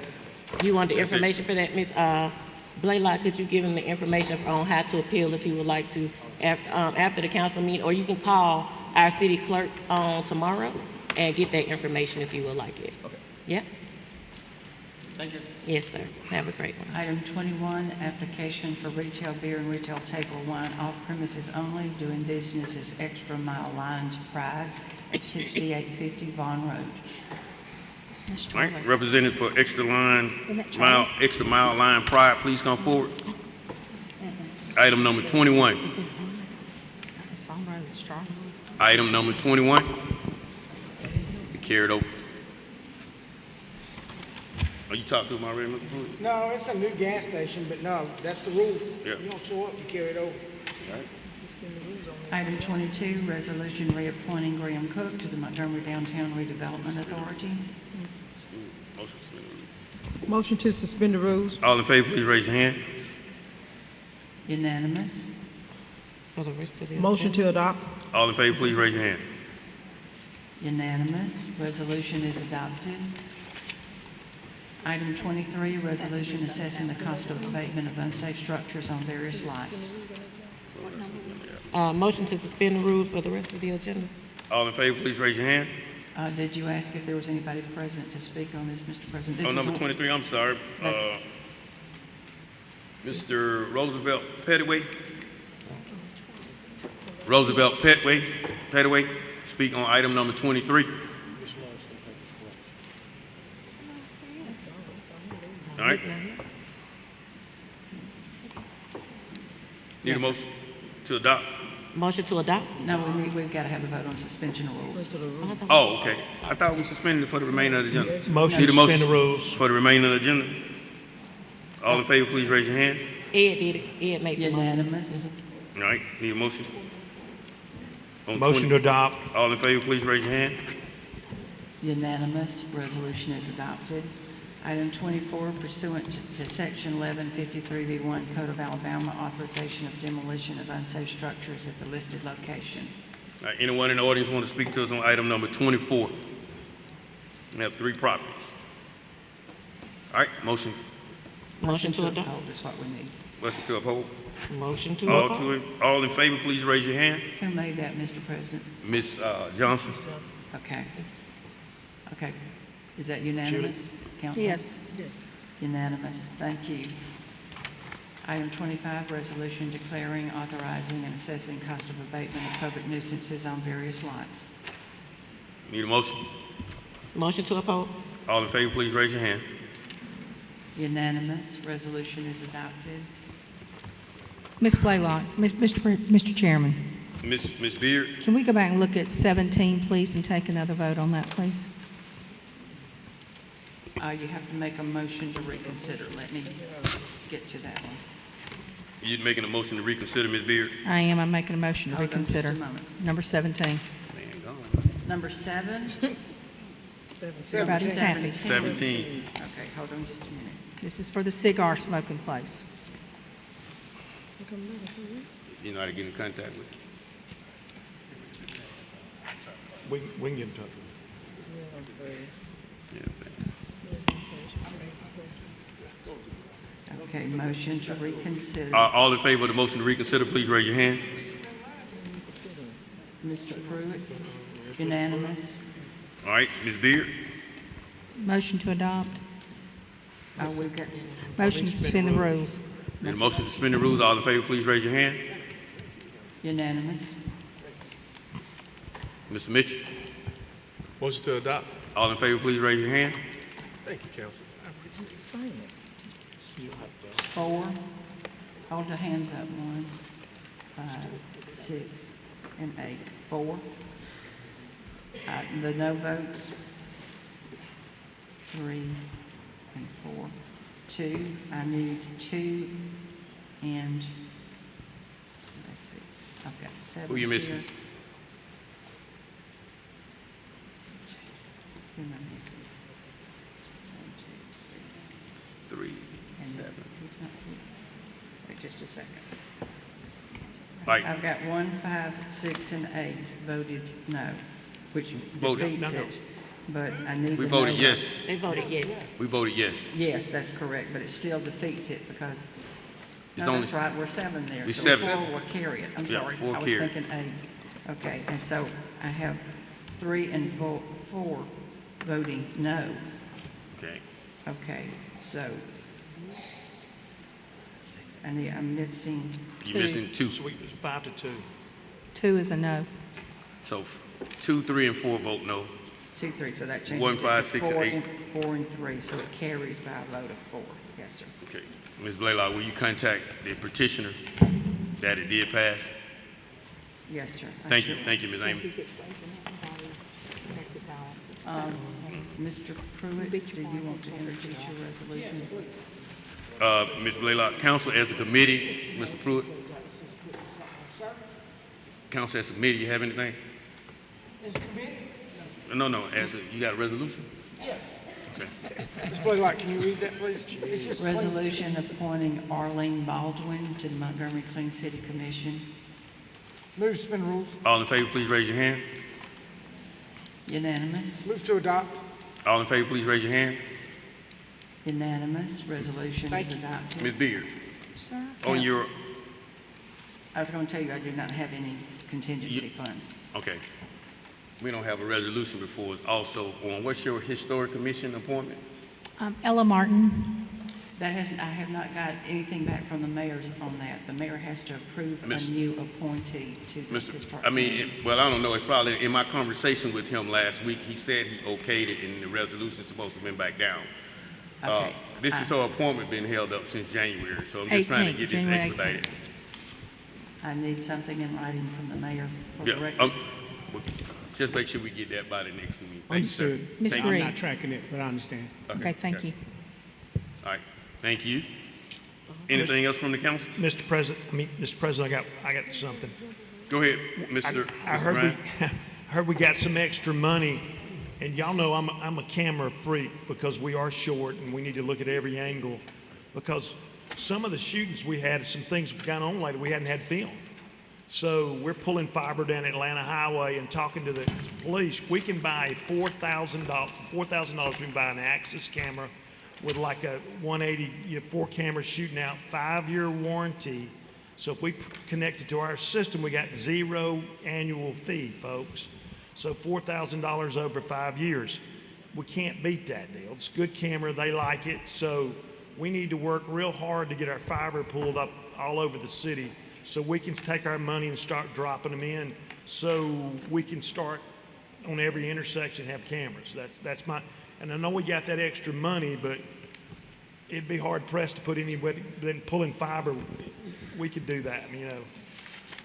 You want the That's it. information for that, Ms. Blaylock? Could you give him the information on how to appeal if he would like to after the council meeting? Or you can call our city clerk tomorrow and get that information if you would like it. Okay. Yeah? Thank you. Yes, sir. Have a great one. Item 21, application for retail beer and retail table wine off premises only, doing business as Extra Mile Lines Pride at 6850 Vaughn Road. Ms. All right, Charlie. representative for Extra that Mile Line Pride, please come forward. Item number 21. It's Vaughn Road, it's Charlie. Item number 21. Be carried over. Are you talking to him already, Mr. Pruitt? No, it's a new gas station, but no, that's the rule. Yeah. You don't show up, you carry it over. Item 22, resolution reappointing Graham Cook to the Montgomery Downtown Redevelopment Authority. Motion to suspend the rules. All in favor, please raise your hand. Unanimous. For the rest of the Motion to adopt. All in favor, please raise your hand. Unanimous. Resolution is adopted. Item 23, resolution assessing the cost of abatement of unsafe structures on various lots. Motion to suspend the rules for the rest of the agenda. All in favor, please raise your hand. Did you ask if there was anybody present to speak on this, Mr. President? This Oh, is number on- 23, I'm sorry. Mr. Roosevelt Pettaway. Roosevelt Pettaway, speak on item number 23. All right. Need a motion to adopt? Motion to adopt? No, we've got to have a vote on suspension of rules. Oh, okay. I thought we suspended it for the remainder of the agenda. Motion Need to a motion suspend the rules. for the remainder of the agenda. All in favor, please raise your hand. Ed did it. Ed made the motion. Unanimous. All right, need a motion? On Motion 20 to adopt. All in favor, please raise your hand. Unanimous. Resolution is adopted. Item 24, pursuant to Section 1153V1 Code of Alabama, authorization of demolition of unsafe structures at the listed location. All right, anyone in the audience want to speak to us on item number 24? We have 3 properties. All right, motion. Motion to adopt. Hold is what we need. Motion to uphold. Motion to adopt. All in favor, please raise your hand. Who made that, Mr. President? Ms. Johnson. Okay. Okay. Is that unanimous, Council? Yes. Unanimous. Thank you. Item 25, resolution declaring, authorizing, and assessing cost of abatement of public nuisances on various lots. Need a motion? Motion to uphold. All in favor, please raise your hand. Unanimous. Resolution is adopted. Ms. Blaylock, Mr. Chairman, Ms. Beard. can we go back and look at 17, please, and take another vote on that, please? You have to make a motion to reconsider. Let me get to that one. You making a motion to reconsider, Ms. Beard? I am. I'm making a motion to Hold on just a reconsider. moment. Number 17. Man, gone. Number 7? Everybody's happy. 17. Okay, hold on just a minute. This is for the cigar smoking place. You know how to get in contact with. We can get in touch with Okay, motion to reconsider. All in favor of the motion to reconsider, please raise your hand. Mr. Pruitt? Unanimous? All right, Ms. Beard? Motion to adopt. We've got. Motion to suspend the rules. Need a motion to suspend the rules. All in favor, please raise your hand. Unanimous? Mr. Mitchell? Motion to adopt. All in favor, please raise your hand. Thank you, Council. 4, hold your hands up, 1, 5, 6, and 8. 4. The no votes, 3 and 4. 2, I need 2 and, let's see, I've got 7 Who you missing? here. Who am I missing? 1, 2, 3. 3, And 7. he's not here. Wait just a second. Like- I've got 1, 5, 6, and 8 voted no, which Voted. defeats No, no. it. But I need We the voted no yes. vote. They voted yes. We voted yes. Yes, that's correct, but it still defeats it because, It's no, only- that's right, we're 7 there. We So 7. 4 will carry it. I'm Yeah, sorry, 4 I was carry. thinking 8. Okay, and so I have 3 and 4 voting no. Okay. Okay, so, 6, I'm missing You're missing 2. So it's 5 to 2. 2 is a no. So 2, 3, and 4 vote no. 2, 3, so that changes 1, it 5, to 6, and 4 8. 4 and 3, so it carries by a vote of 4. Yes, sir. Okay. Ms. Blaylock, will you contact the petitioner that it did pass? Yes, sir. I Thank you. should. Thank you, Ms. Amy. Mr. Pruitt, do you want to introduce your resolution? Ms. Blaylock, council as a committee, Mr. Pruitt? Council as a committee, you have anything? As a committee? No, you got a resolution? Yes. Okay. Ms. Blaylock, can you read that, please? It's just plain- Resolution appointing Arlene Baldwin to the Montgomery Clean City Commission. Move to suspend rules. All in favor, please raise your hand. Unanimous? Move to adopt. All in favor, please raise your hand. Unanimous. Resolution is Thank you. adopted. Ms. Beard, Sir? on your, I was going to tell you, I do not have any contingency funds. okay. We don't have a resolution before us. Also, on what's your historic commission appointment? Ella Martin. I have not got anything back from the mayor on that. The mayor has to approve a Miss- new appointee to the historic. I mean, well, I don't know. It's probably in my conversation with him last week. He said he okayed it, and the resolution's supposed to have been back down. Okay. This is her appointment been held up since January, so I'm just trying to 18th, get this January expedited. I need something in writing from the mayor for the Yeah, record. well, just make sure we get that by the next 2 weeks. Thank you, sir. Understood. Ms. Thank I'm Green. not tracking it, but I understand. Okay, thank you. All right, thank you. Anything else from the council? Mr. President, I got something. Go ahead, Mr. I heard Ryan. heard we got some extra money, and y'all know I'm a camera freak because we are short and we need to look at every angle. Because some of the shootings we had, some things we got on later, we hadn't had film. So we're pulling fiber down Atlanta Highway and talking to the police. We can buy $4,000. For $4,000, we can buy an Axis camera with like a 180, 4 cameras shooting out, 5-year warranty. So if we connect it to our system, we got 0 annual fee, folks. So $4,000 over 5 years. We can't beat that deal. It's a good camera. They like it. So we need to work real hard to get our fiber pulled up all over the city so we can take our money and start dropping them in so we can start on every intersection have cameras. That's my, and I know we got that extra money, but it'd be hard pressed to put anybody, then pulling fiber, we could do that,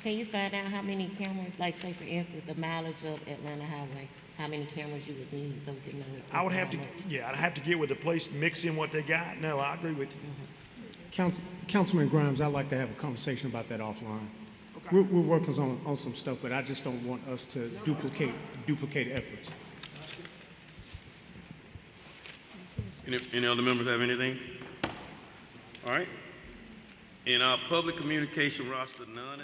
Can you find out how many cameras, like say for instance, the mileage of Atlanta Highway, how many cameras you would need so we can know it? I would have to, how much? yeah, I'd have to get with the police, mix in what they got. No, I agree with you. Councilman Grimes, I'd like to have a conversation about that offline. We're working on some stuff, but I just don't want us to duplicate efforts. Any other members have anything? All right. In our public communication roster, none.